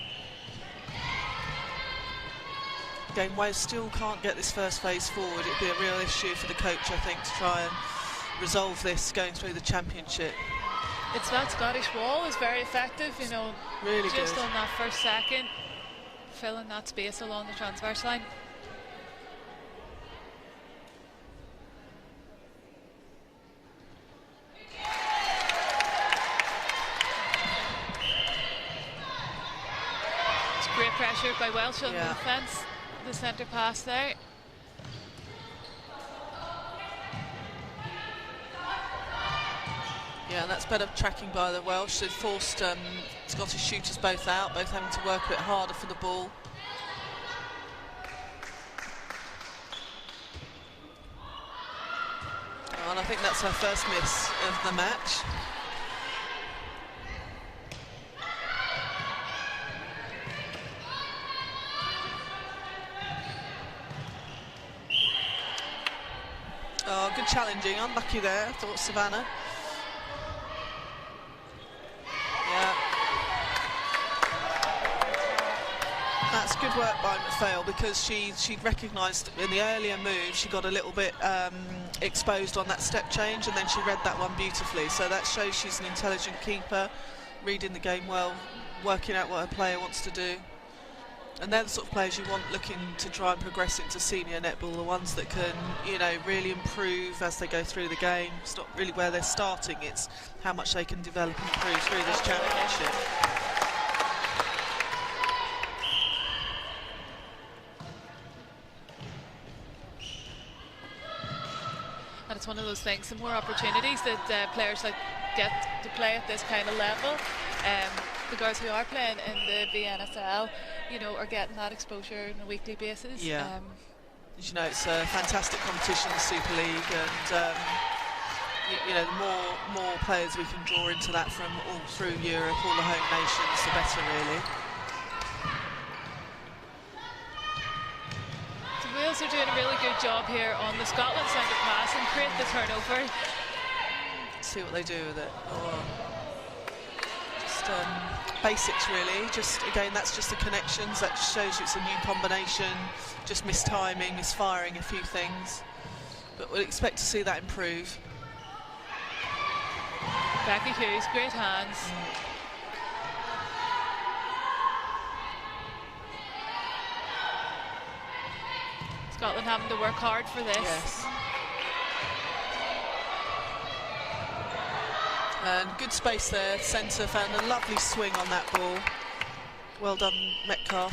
Again, Wales still can't get this first phase forward. It'd be a real issue for the coach, I think, to try and resolve this going through the championship. It's that Scottish wall is very effective, you know, really just good on that first second, filling that space along the transverse line. It's great pressure by Welsh on the defence, the centre pass there. Yeah, and that's better tracking by the Welsh. They've forced Scottish shooters both out, both having to work a bit harder for the ball. Oh, and I think that's her first miss of the match. Oh, good challenging, unlucky there, I thought, Savannah. Yeah. That's good work by McPhail, because she'd recognised in the earlier move she got a little bit exposed on that step change, and then she read that one beautifully. So that shows she's an intelligent keeper, reading the game well, working out what her player wants to do. And they're the sort of players you want looking to try and progress into senior netball, the ones that can, you know, really improve as they go through the game. It's not really where they're starting, it's how much they can develop and improve through this championship. And it's one of those things, the more opportunities that players like get to play at this kind of level, the girls who are playing in the VNSL, you know, are getting that exposure on a weekly basis. Yeah. As you know, it's a fantastic competition, the Super League, and you know, the more players we can draw into that from all through Europe, all the home nations, the better, really. So Wales are doing a really good job here on the Scotland centre pass and create the turnover. Let's see what they do with it. Oh. Just basics, really. Just again, that's just the connections. That just shows you it's a new combination. Just mistiming, misfiring a few things, but we'll expect to see that improve. Becky Hughes, great hands. Scotland having to work hard for this. Yes. And good space there. Centre found a lovely swing on that ball. Well done, Metcalf.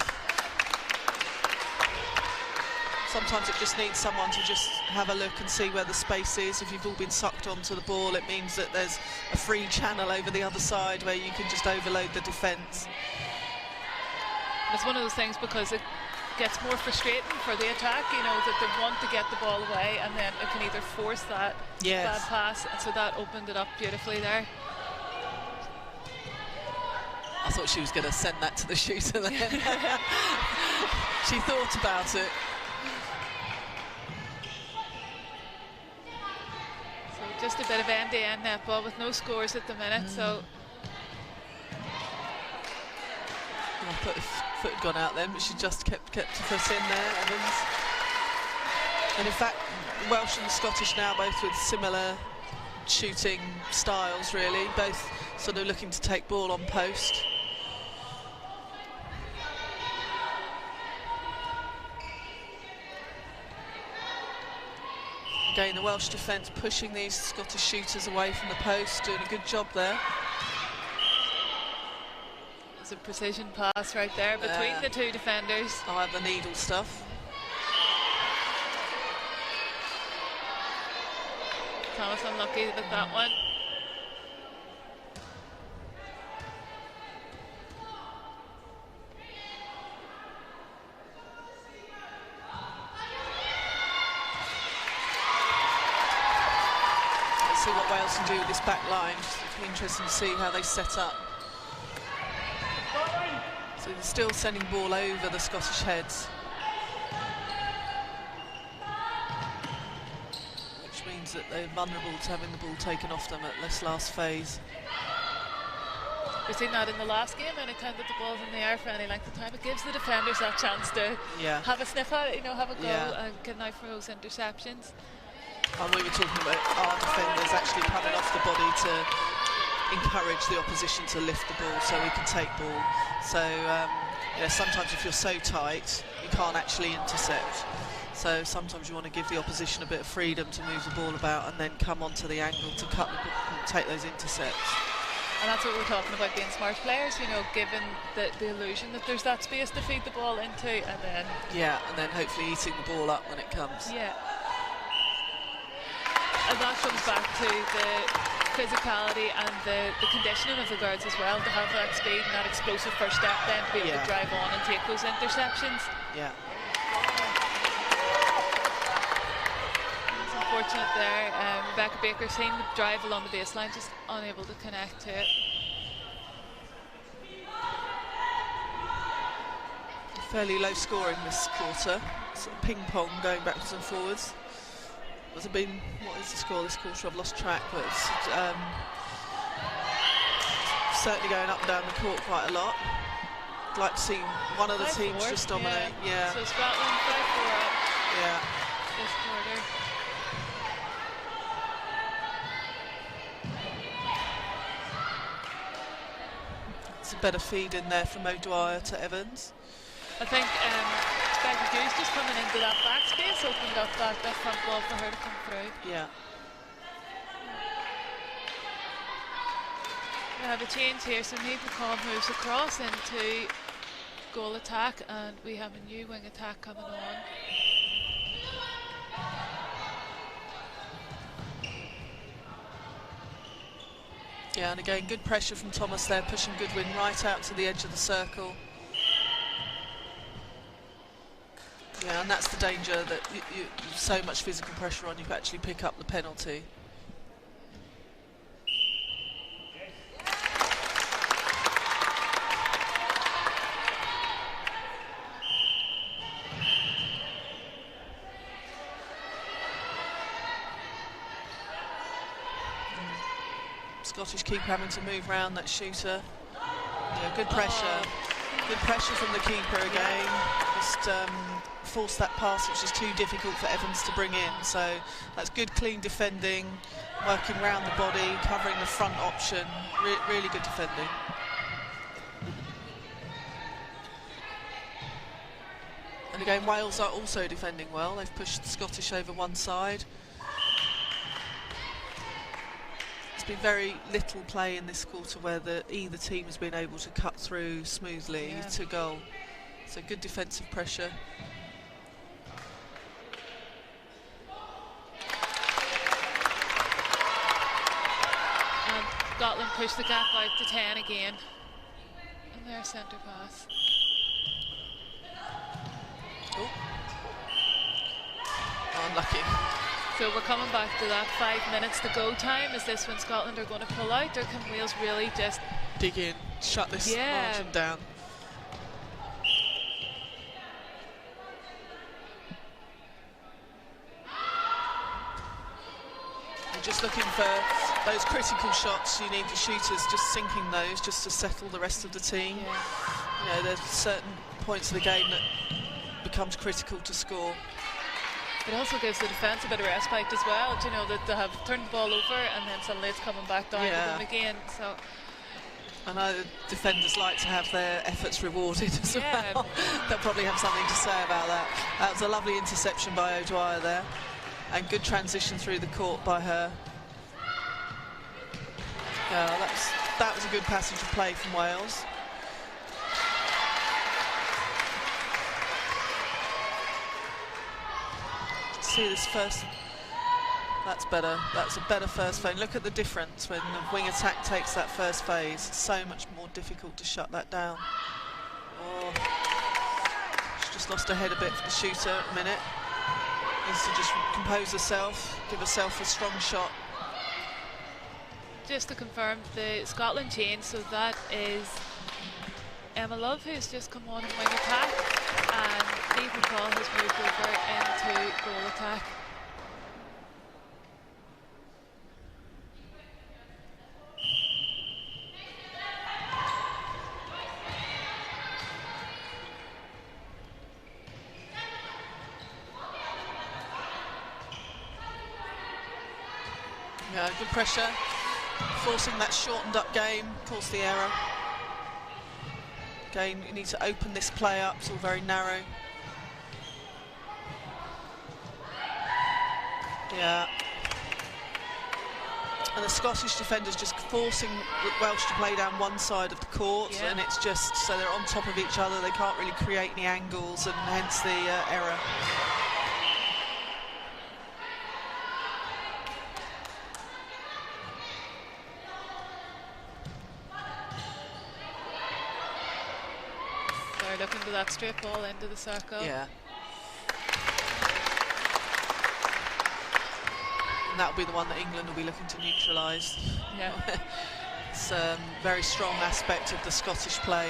Sometimes it just needs someone to just have a look and see where the space is. If you've all been sucked onto the ball, it means that there's a free channel over the other side where you can just overload the defence. And it's one of those things, because gets more frustrating for the attack, you know, that they want to get the ball away and then it can either force that bad pass, and so that opened it up beautifully there. I thought she was going to send that to the shooter then. She thought about it. So just a bit of end-to-end netball with no scores at the minute, so... I thought the foot had gone out then, but she just kept her foot in there, Evans. And in fact, Welsh and Scottish now both with similar shooting styles, really, both sort of looking to take ball on post. Again, the Welsh defence pushing these Scottish shooters away from the post, doing a good job there. There's a precision pass right there between the two defenders. I like the needle stuff. Thomas unlucky with that one. Let's see what Wales can do with this back line. It's interesting to see how they set up. So they're still sending ball over the Scottish heads. Which means that they're vulnerable to having the ball taken off them at this last phase. We've seen that in the last game. Anytime that the ball's in the air for any length of time, it gives the defenders that chance to have a sniff at it, you know, have a go and get an eye for those interceptions. And we were talking about our defenders actually coming off the body to encourage the opposition to lift the ball so we can take ball. So you know, sometimes if you're so tight, you can't actually intercept. So sometimes you want to give the opposition a bit of freedom to move the ball about and then come onto the angle to cut the ball and take those intercepts. And that's what we're talking about, being smart players, you know, given the illusion that there's that space to feed the ball into, and then... Yeah, and then hopefully eating the ball up when it comes. Yeah. And that comes back to the physicality and the conditioning of the guards as well, to have that speed and that explosive first step then to be able to drive on and take those interceptions. Yeah. It's unfortunate there. Rebecca Baker seeing the drive along the baseline, just unable to connect to it. Fairly low scoring this quarter, sort of ping pong going backwards and forwards. Has it been, what is the score this quarter? I've lost track, but it's certainly going up and down the court quite a lot. I'd like to see one of the teams just dominate. Yeah. So Scotland 5-4 up. Yeah. This quarter. It's a better feed in there from O'Dwyer to Evans. I think Becky Hughes just coming into that back space opened up that front ball for her to come through. Yeah. We have a change here, so Niamh McCall moves across into goal attack, and we have a new wing attack coming on. Yeah, and again, good pressure from Thomas there, pushing Goodwin right out to the edge of the circle. Yeah, and that's the danger, that you so much physical pressure on, you can actually pick up the penalty. Scottish keeper having to move round that shooter. Yeah, good pressure. Good pressure from the keeper again. Just forced that pass, which is too difficult for Evans to bring in. So that's good, clean defending, working round the body, covering the front option. Really good defending. And again, Wales are also defending well. They've pushed the Scottish over one side. There's been very little play in this quarter where either team has been able to cut through smoothly to goal. So good defensive pressure. And Scotland push the gap out to 10 again. And their centre pass. Oh. Unlucky. So we're coming back to that 5 minutes to go time. Is this when Scotland are going to pull out, or can Wales really just dig in, shut this margin down? You're just looking for those critical shots. You need the shooters just sinking those just to settle the rest of the team. You know, there's certain points of the game that becomes critical to score. It also gives the defence a bit of respite as well. You know, that they have turned the ball over and then suddenly it's coming back down to them again. So I know the defenders like to have their efforts rewarded as well. They'll probably have something to say about that. That was a lovely interception by O'Dwyer there, and good transition through the court by her. That was a good passage of play from Wales. See this first. That's better. That's a better first phase. Look at the difference when the wing attack takes that first phase. It's so much more difficult to shut that down. Oh, she's just lost her head a bit for the shooter at the minute. Needs to just compose herself, give herself a strong shot. Just to confirm the Scotland change, so that is Emma Love, who's just come on in wing attack, and Eve McCall has moved over into goal attack. Yeah, good pressure, forcing that shortened up game, caused the error. Again, you need to open this play up, it's all very narrow. Yeah. And the Scottish defenders just forcing Welsh to play down one side of the court, and it's just, so they're on top of each other, they can't really create any angles, and hence the error. Looking to that straight ball into the circle. Yeah. And that'll be the one that England will be looking to neutralise. Yeah. It's a very strong aspect of the Scottish play.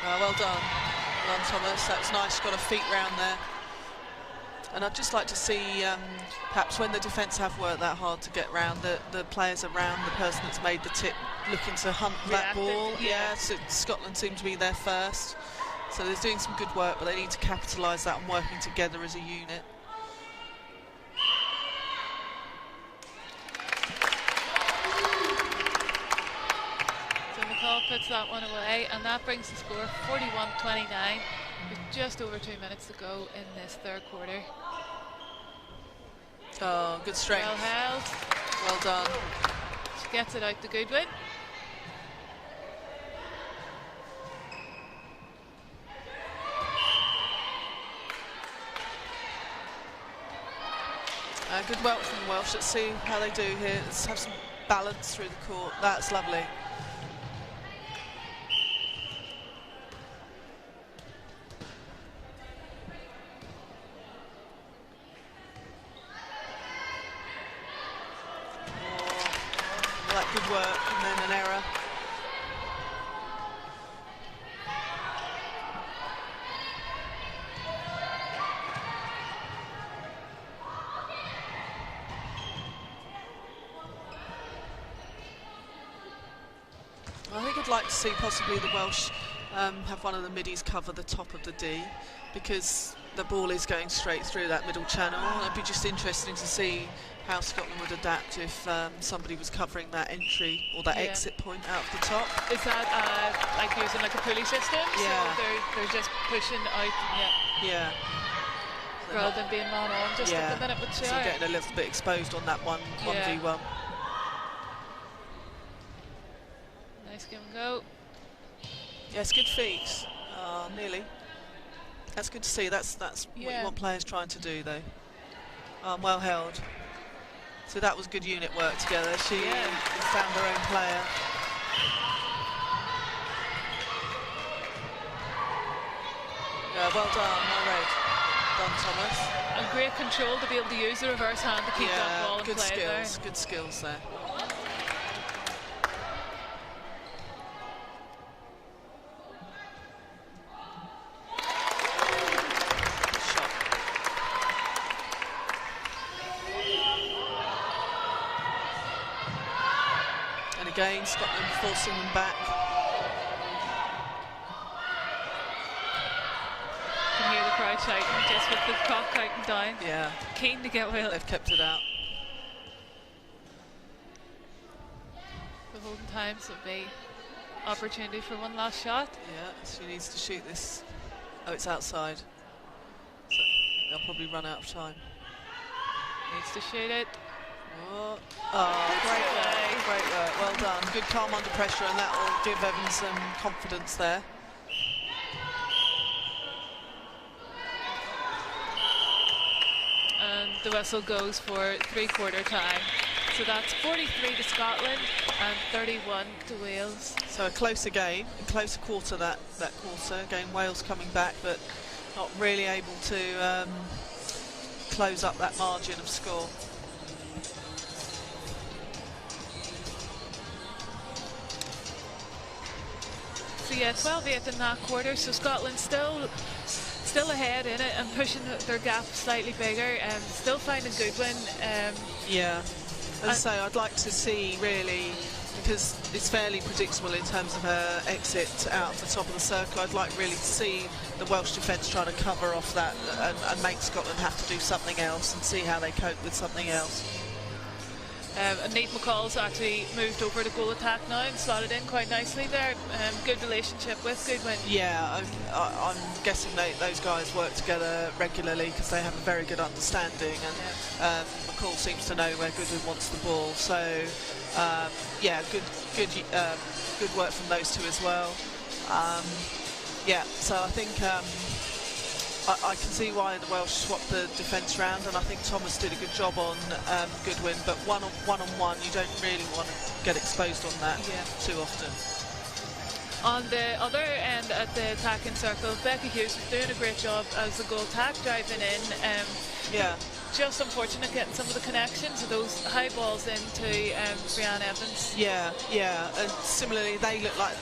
Well done. Well done, Thomas. That was nice. Got her feet round there. And I'd just like to see, perhaps when the defence have worked that hard to get round, the players around the person that's made the tip looking to hunt that ball. Yeah, so Scotland seem to be there first. So they're doing some good work, but they need to capitalise that and working together as a unit. So McCall puts that one away, and that brings the score 41-29. With just over 2 minutes to go in this third quarter. Oh, good strength. Well held. Well done. She gets it out to Goodwin. Good work from Welsh. Let's see how they do here. Let's have some balance through the court. That's lovely. Good work, and then an error. I think I'd like to see possibly the Welsh have one of the middies cover the top of the D, because the ball is going straight through that middle channel. It'd be just interesting to see how Scotland would adapt if somebody was covering that entry or that exit point out of the top. Is that like using like a pulley system? Yeah. So they're just pushing out. Yeah. Rather than being man on, just at the minute with so getting a little bit exposed on that 1v1. Nice give and go. Yes, good feet. Nearly. That's good to see. That's what you want players trying to do, though. Well held. So that was good unit work together. She found her own player. Yeah, well done, well read. Done, Thomas. And great control to be able to use the reverse hand to keep that ball in good play skills, there. good skills there. Shot. And again, Scotland forcing them back. You can hear the crowd shouting just with the clock counting down. Yeah. Keen to get Wales. They've kept it out. The holding times will be opportunity for one last shot. Yeah, she needs to shoot this. Oh, it's outside. So they'll probably run out of time. Needs to shoot it. Oh, great work, great work. Well done. Good calm under pressure, and that will give Evan some confidence there. And the whistle goes for three-quarter time. So that's 43 to Scotland and 31 to Wales. So a closer game, a closer quarter that quarter. Again, Wales coming back, but not really able to close up that margin of score. So yeah, 12-8 in that quarter. So Scotland still ahead in it and pushing their gap slightly bigger and still finding Goodwin. Yeah. As I say, I'd like to see really, because it's fairly predictable in terms of her exit out the top of the circle. I'd like really to see the Welsh defence trying to cover off that and make Scotland have to do something else and see how they cope with something else. And Nate McCall's actually moved over to goal attack now and slotted in quite nicely there. Good relationship with Goodwin. Yeah, I'm guessing those guys work together regularly because they have a very good understanding, and McCall seems to know where Goodwin wants the ball. So yeah, good work from those two as well. Yeah, so I think I can see why the Welsh swapped the defence round, and I think Thomas did a good job on Goodwin, but one-on-one you don't really want to get exposed on that too often. On the other end at the attacking circle, Becky Hughes was doing a great job as the goal attack driving in. Yeah. Just unfortunate getting some of the connections of those high balls into Brianne Evans. Yeah, and similarly they look like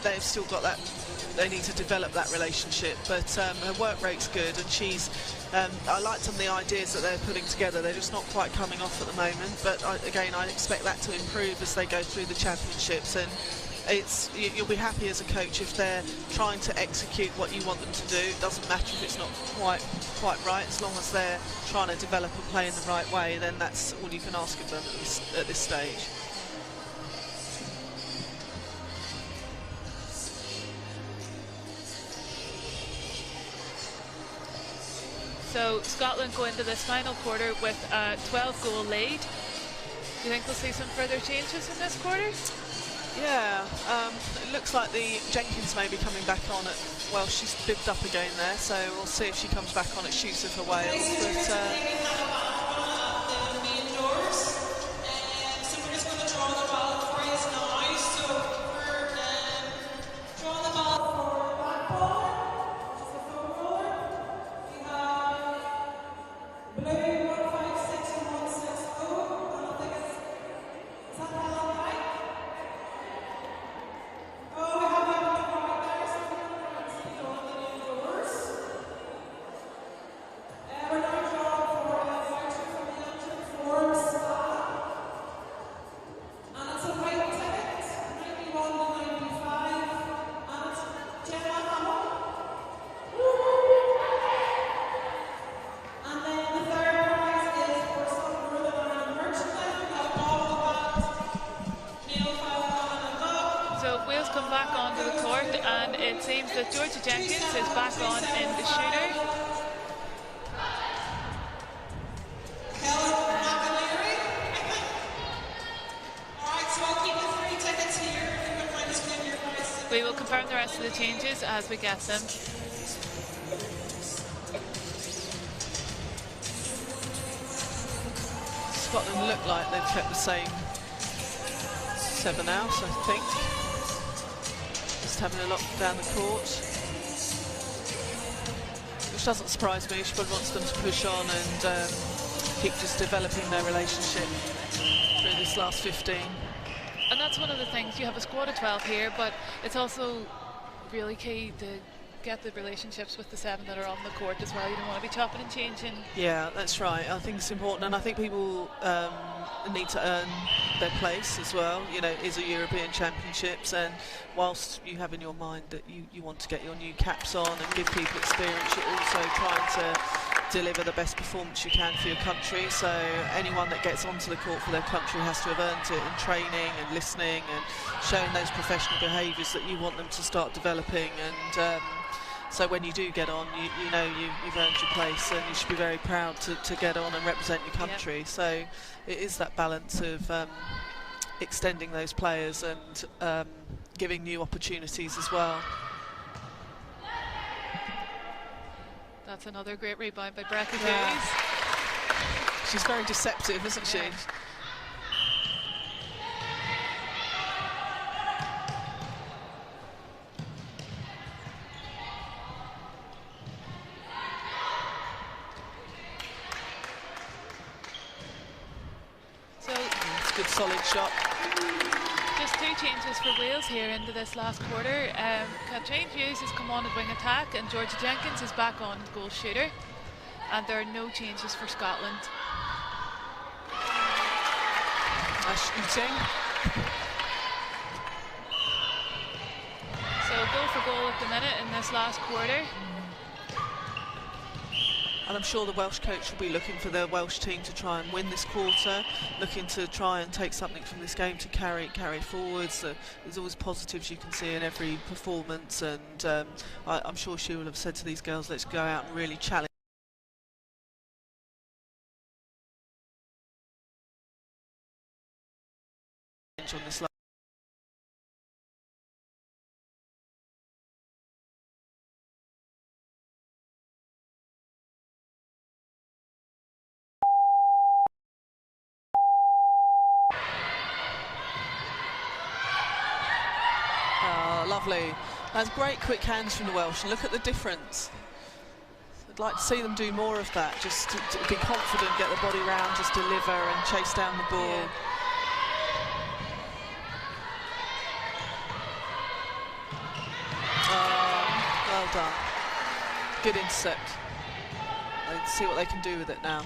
they've still got that. They need to develop that relationship, but her work rate's good, and she's I like some of the ideas that they're putting together. They're just not quite coming off at the moment, but again I expect that to improve as they go through the championships. And you'll be happy as a coach if they're trying to execute what you want them to do. It doesn't matter if it's not quite right, as long as they're trying to develop and play in the right way, then that's all you can ask of them at this stage. So Scotland go into this final quarter with a 12-goal lead. Do you think we'll see some further changes in this quarter? Yeah, it looks like the Jenkins may be coming back on at, well, she's bibbed up again there, so we'll see if she comes back on at shooter for Wales. But Jenkins is back on in the shooter. We will confirm the rest of the changes as we get them. Scotland look like they've kept the same 7 out, I think. Just having a look down the court. Which doesn't surprise me. She probably wants them to push on and keep just developing their relationship through this last 15. And that's one of the things, you have a squad of 12 here, but it's also really key to get the relationships with the 7 that are on the court as well. You don't want to be chopping and changing. Yeah, that's right. I think it's important, and I think people need to earn their place as well. You know, is a European Championships, and whilst you have in your mind that you want to get your new caps on and give people experience, you're also trying to deliver the best performance you can for your country. So anyone that gets onto the court for their country has to have earned it in training and listening and showing those professional behaviours that you want them to start developing. And so when you do get on, you know you've earned your place, and you should be very proud to get on and represent your country. Yep. So it is that balance of extending those players and giving new opportunities as well. That's another great rebound by Brecca Hughes. She's very deceptive, isn't she? So it's a good solid shot. Just 2 changes for Wales here into this last quarter. Katrine Hughes has come on at wing attack, and Georgia Jenkins is back on goal shooter. And there are no changes for Scotland. Nice shooting. So goal for goal at the minute in this last quarter. And I'm sure the Welsh coach will be looking for the Welsh team to try and win this quarter, looking to try and take something from this game to carry forwards. There's always positives you can see in every performance, and I'm sure she will have said to these girls, let's go out and really challenge on this line. Lovely. That's great quick hands from the Welsh. Look at the difference. I'd like to see them do more of that, just to be confident, get the body round, just deliver and chase down the ball. Yeah. Well done. Good intercept. Let's see what they can do with it now.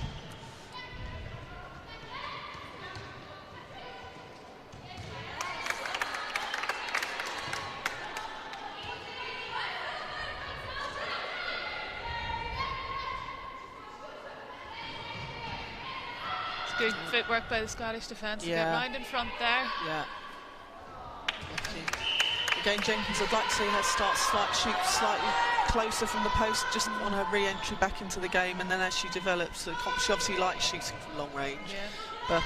Good footwork by the Scottish defence to get round in front there. Yeah. Again, Jenkins, I'd like to see her shoot slightly closer from the post, just on her re-entry back into the game, and then as she develops, she obviously likes shooting from long range. Yeah. But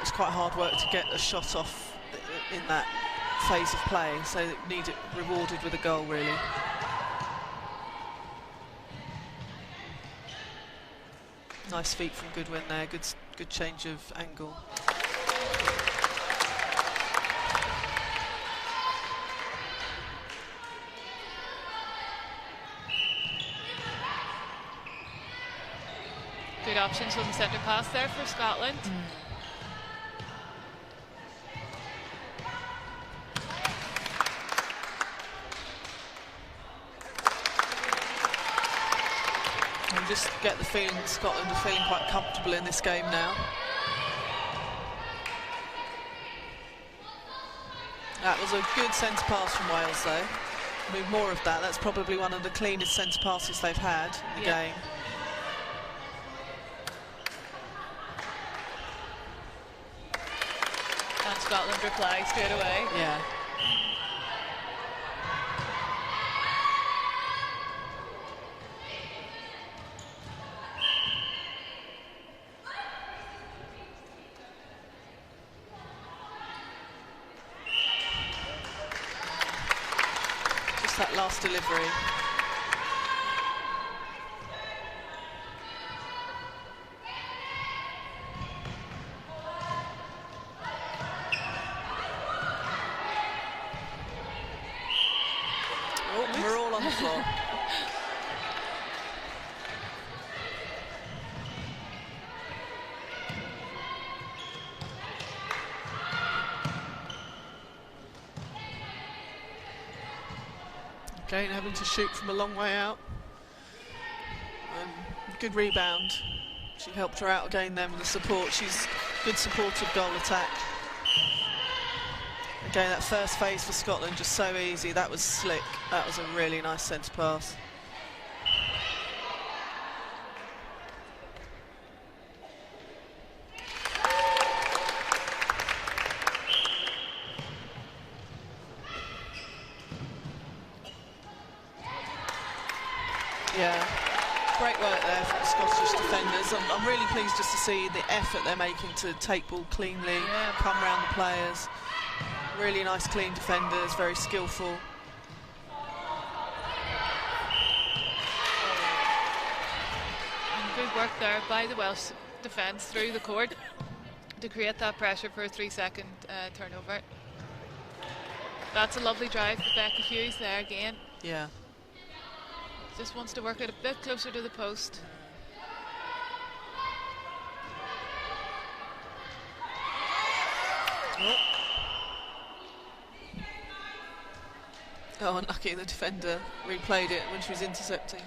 it's quite hard work to get a shot off in that phase of play, so they need it rewarded with a goal, really. Nice feet from Goodwin there, good change of angle. Good options on the centre pass there for Scotland. You just get the feeling that Scotland are feeling quite comfortable in this game now. That was a good centre pass from Wales though. Need more of that. That's probably one of the cleanest centre passes they've had in the game. And Scotland reply straight away. Yeah. That last delivery. on the floor. Again, having to shoot from a long way out. Good rebound. She helped her out again then with the support. She's good supportive goal attack. Again, that first phase for Scotland, just so easy. That was slick. That was a really nice centre pass. Yeah, great work there from the Scottish defenders. I'm really pleased just to see the effort they're making to take ball cleanly, come around the players. Really nice, clean defenders, very skillful. And good work there by the Welsh defence through the court to create that pressure for a 3-second turnover. That's a lovely drive for Becca Hughes there again. Yeah. Just wants to work it a bit closer to the post. Oh, unlucky, the defender replayed it when she was intercepting.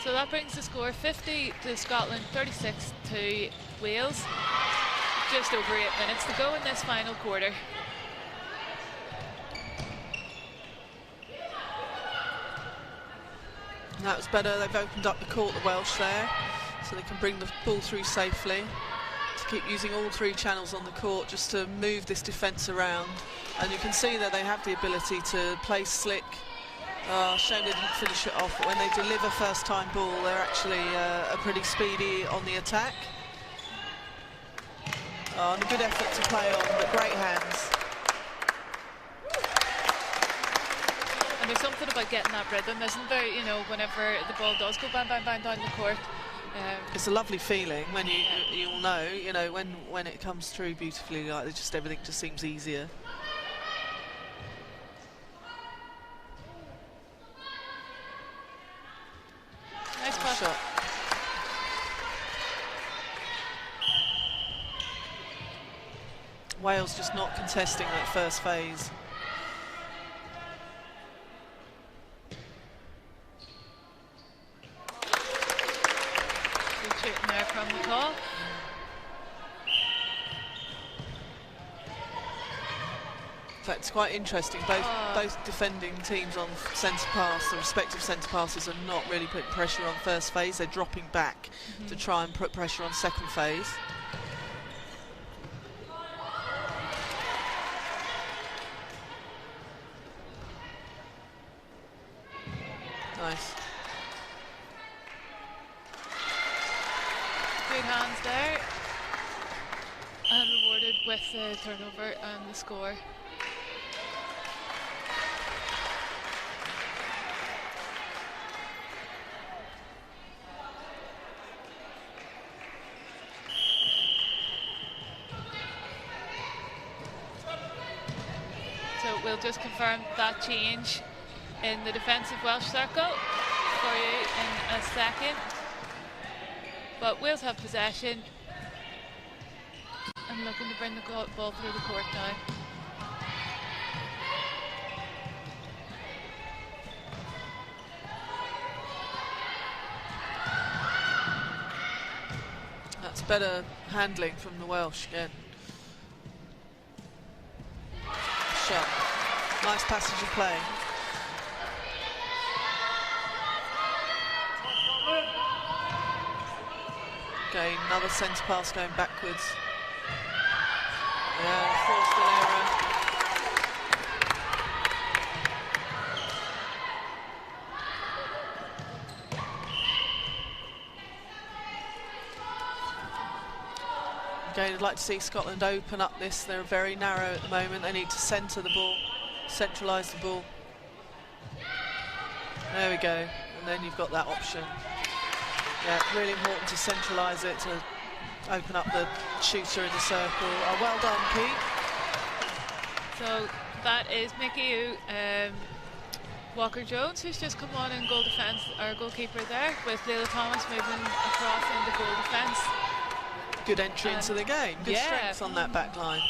So that brings the score 50 to Scotland, 36 to Wales. Just over 8 minutes to go in this final quarter. And that was better. They've opened up the court, the Welsh there, so they can bring the ball through safely. To keep using all three channels on the court just to move this defence around. And you can see that they have the ability to play slick. Shame they didn't finish it off, but when they deliver first-time ball, they're actually are pretty speedy on the attack. And a good effort to play on, but great hands. And there's something about getting that rhythm, isn't there? You know, whenever the ball does go bang, bang, bang down the court. It's a lovely feeling when you'll know, you know, when it comes through beautifully, like just everything just seems easier. Nice pass. Shot. Wales just not contesting that first phase. Good shooting there from McCall. In fact, it's quite interesting. Both defending teams on centre pass, the respective centre passes, are not really putting pressure on first phase. They're dropping back to try and put pressure on second phase. Nice. Good hands there. And rewarded with the turnover and the score. So we'll just confirm that change in the defensive Welsh circle for you in a second. But Wales have possession and looking to bring the ball through the court now. That's better handling from the Welsh again. Shot. Nice passage of play. Again, another centre pass going backwards. Yeah, forced an error. Again, I'd like to see Scotland open up this. They're very narrow at the moment. They need to centre the ball, centralise the ball. There we go. And then you've got that option. Yeah, really important to centralise it, to open up the shooter in the circle. Oh, well done, Pete. So that is Mickey Walker-Jones, who's just come on in goal defence, our goalkeeper there, with Leila Thomas moving across into goal defence. Good entry into the game. Good strength on that back line.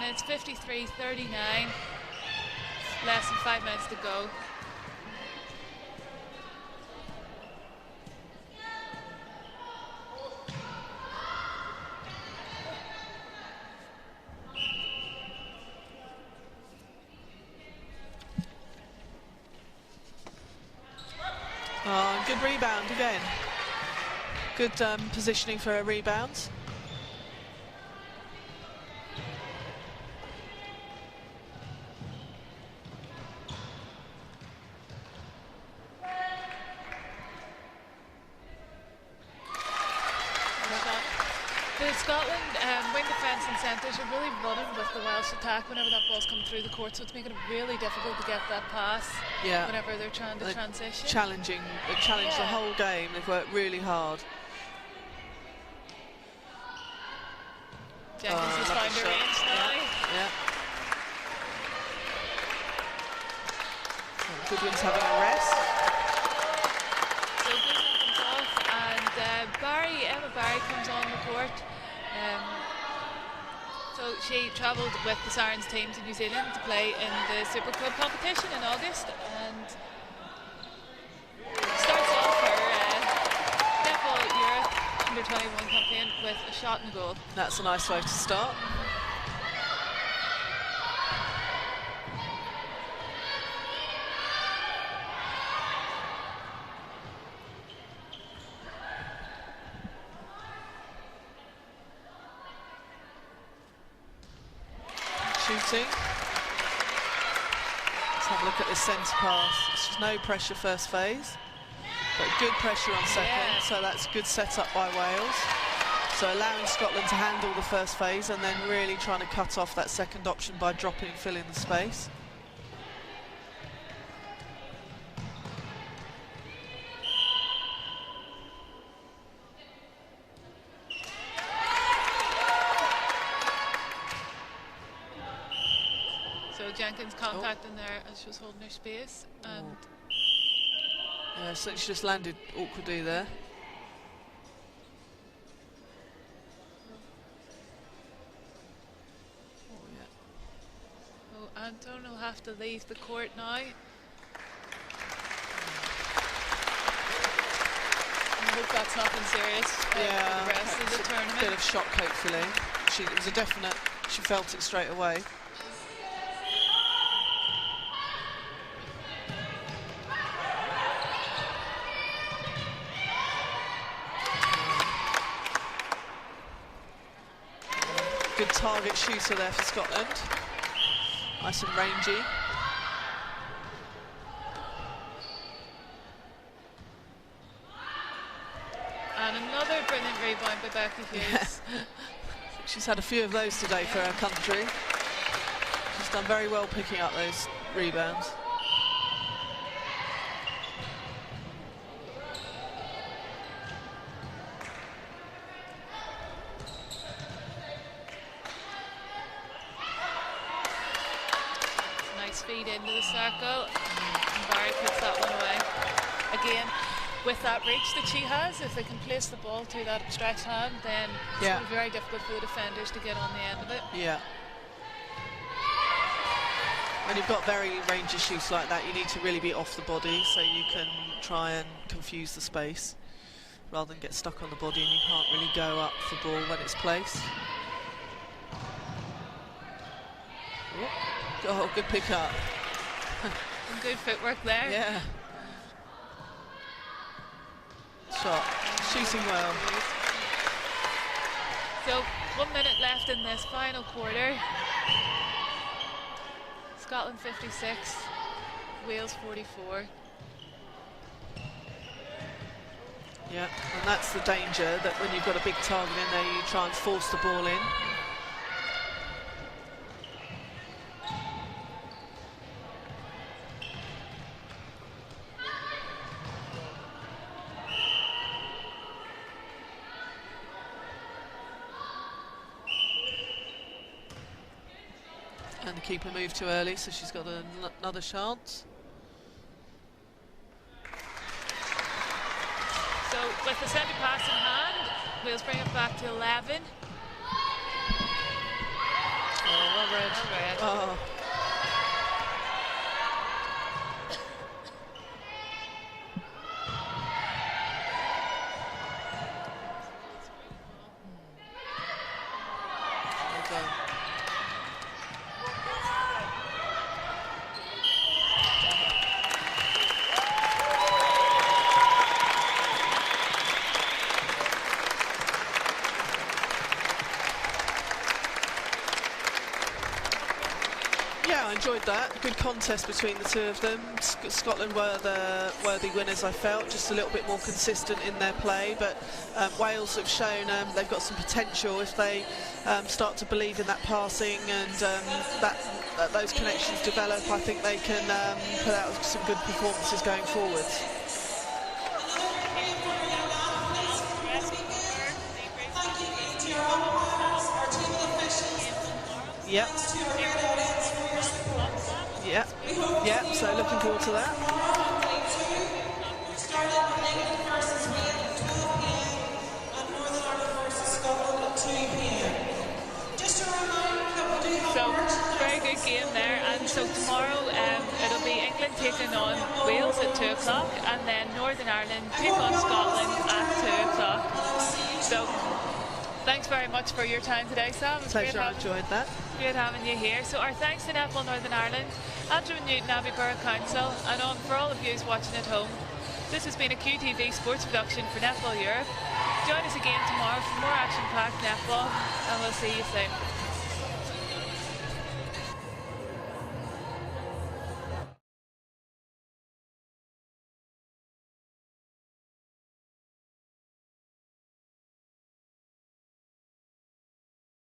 It's 53-39, less than 5 minutes to go. Oh, good rebound again. Good positioning for a rebound. The Scotland wing defence and centres are really running with the Welsh attack whenever that ball's coming through the court, so it's making it really difficult to get that pass whenever they're trying to transition. They've challenged the whole game, they've worked really hard. Jenkins has found her range now. Yeah. Goodwin's having a rest. So Goodwin comes off, and Emma Barry comes on the court. So she travelled with the Sirens team to New Zealand to play in the Super Club competition in August, and starts off her Netball Europe U21 campaign with a shot and goal. That's a nice way to start. Shooting. Let's have a look at this centre pass. It's just no pressure first phase, but good pressure on second, so that's good setup by Wales. So allowing Scotland to handle the first phase and then really trying to cut off that second option by dropping and filling the space. Jenkins contacting there as she was holding her space, and yeah, so she just landed awkwardly there. Oh, Anton will have to leave the court now. I hope that's nothing serious for the rest of the tournament. A bit of shock, hopefully. It was a definite. She felt it straight away. Good target shooter there for Scotland. Nice and rangy. And another brilliant rebound by Becky Hughes. She's had a few of those today for her country. She's done very well picking up those rebounds. Feed into the circle, and Barry puts that one away. Again, with that reach that she has, if they can place the ball to that stretched hand, then it's going to be very difficult for the defenders to get on the end of it. Yeah. When you've got very rangy shoots like that, you need to really be off the body so you can try and confuse the space rather than get stuck on the body and you can't really go up for ball when it's placed. Oh, good pick up. And good footwork there. Yeah. Shot. Shooting well. So 1 minute left in this final quarter. Scotland 56, Wales 44. Yeah, and that's the danger, that when you've got a big target in there, you try and force the ball in. And the keeper moved too early, so she's got another chance. So with the centre pass in hand, Wales bring it back to 11. Oh, well read. Well read. Oh. Well done. Yeah, I enjoyed that. Good contest between the two of them. Scotland were the worthy winners, I felt, just a little bit more consistent in their play, but Wales have shown they've got some potential if they start to believe in that passing and that those connections develop. I think they can put out some good performances going forward. Yep. Yeah, so looking forward to that. So, very good game there, and so tomorrow it'll be England taking on Wales at 2 o'clock, and then Northern Ireland take on Scotland at 2 o'clock. So, thanks very much for your time today, Sam. It's Pleasure, I enjoyed that. Great having you here. So our thanks to Netball Northern Ireland, Antrim and Newton Abbey Borough Council, and for all of you watching at home. This has been a QTV sports production for Netball Europe. Join us again tomorrow for more action-packed netball, and we'll see you soon.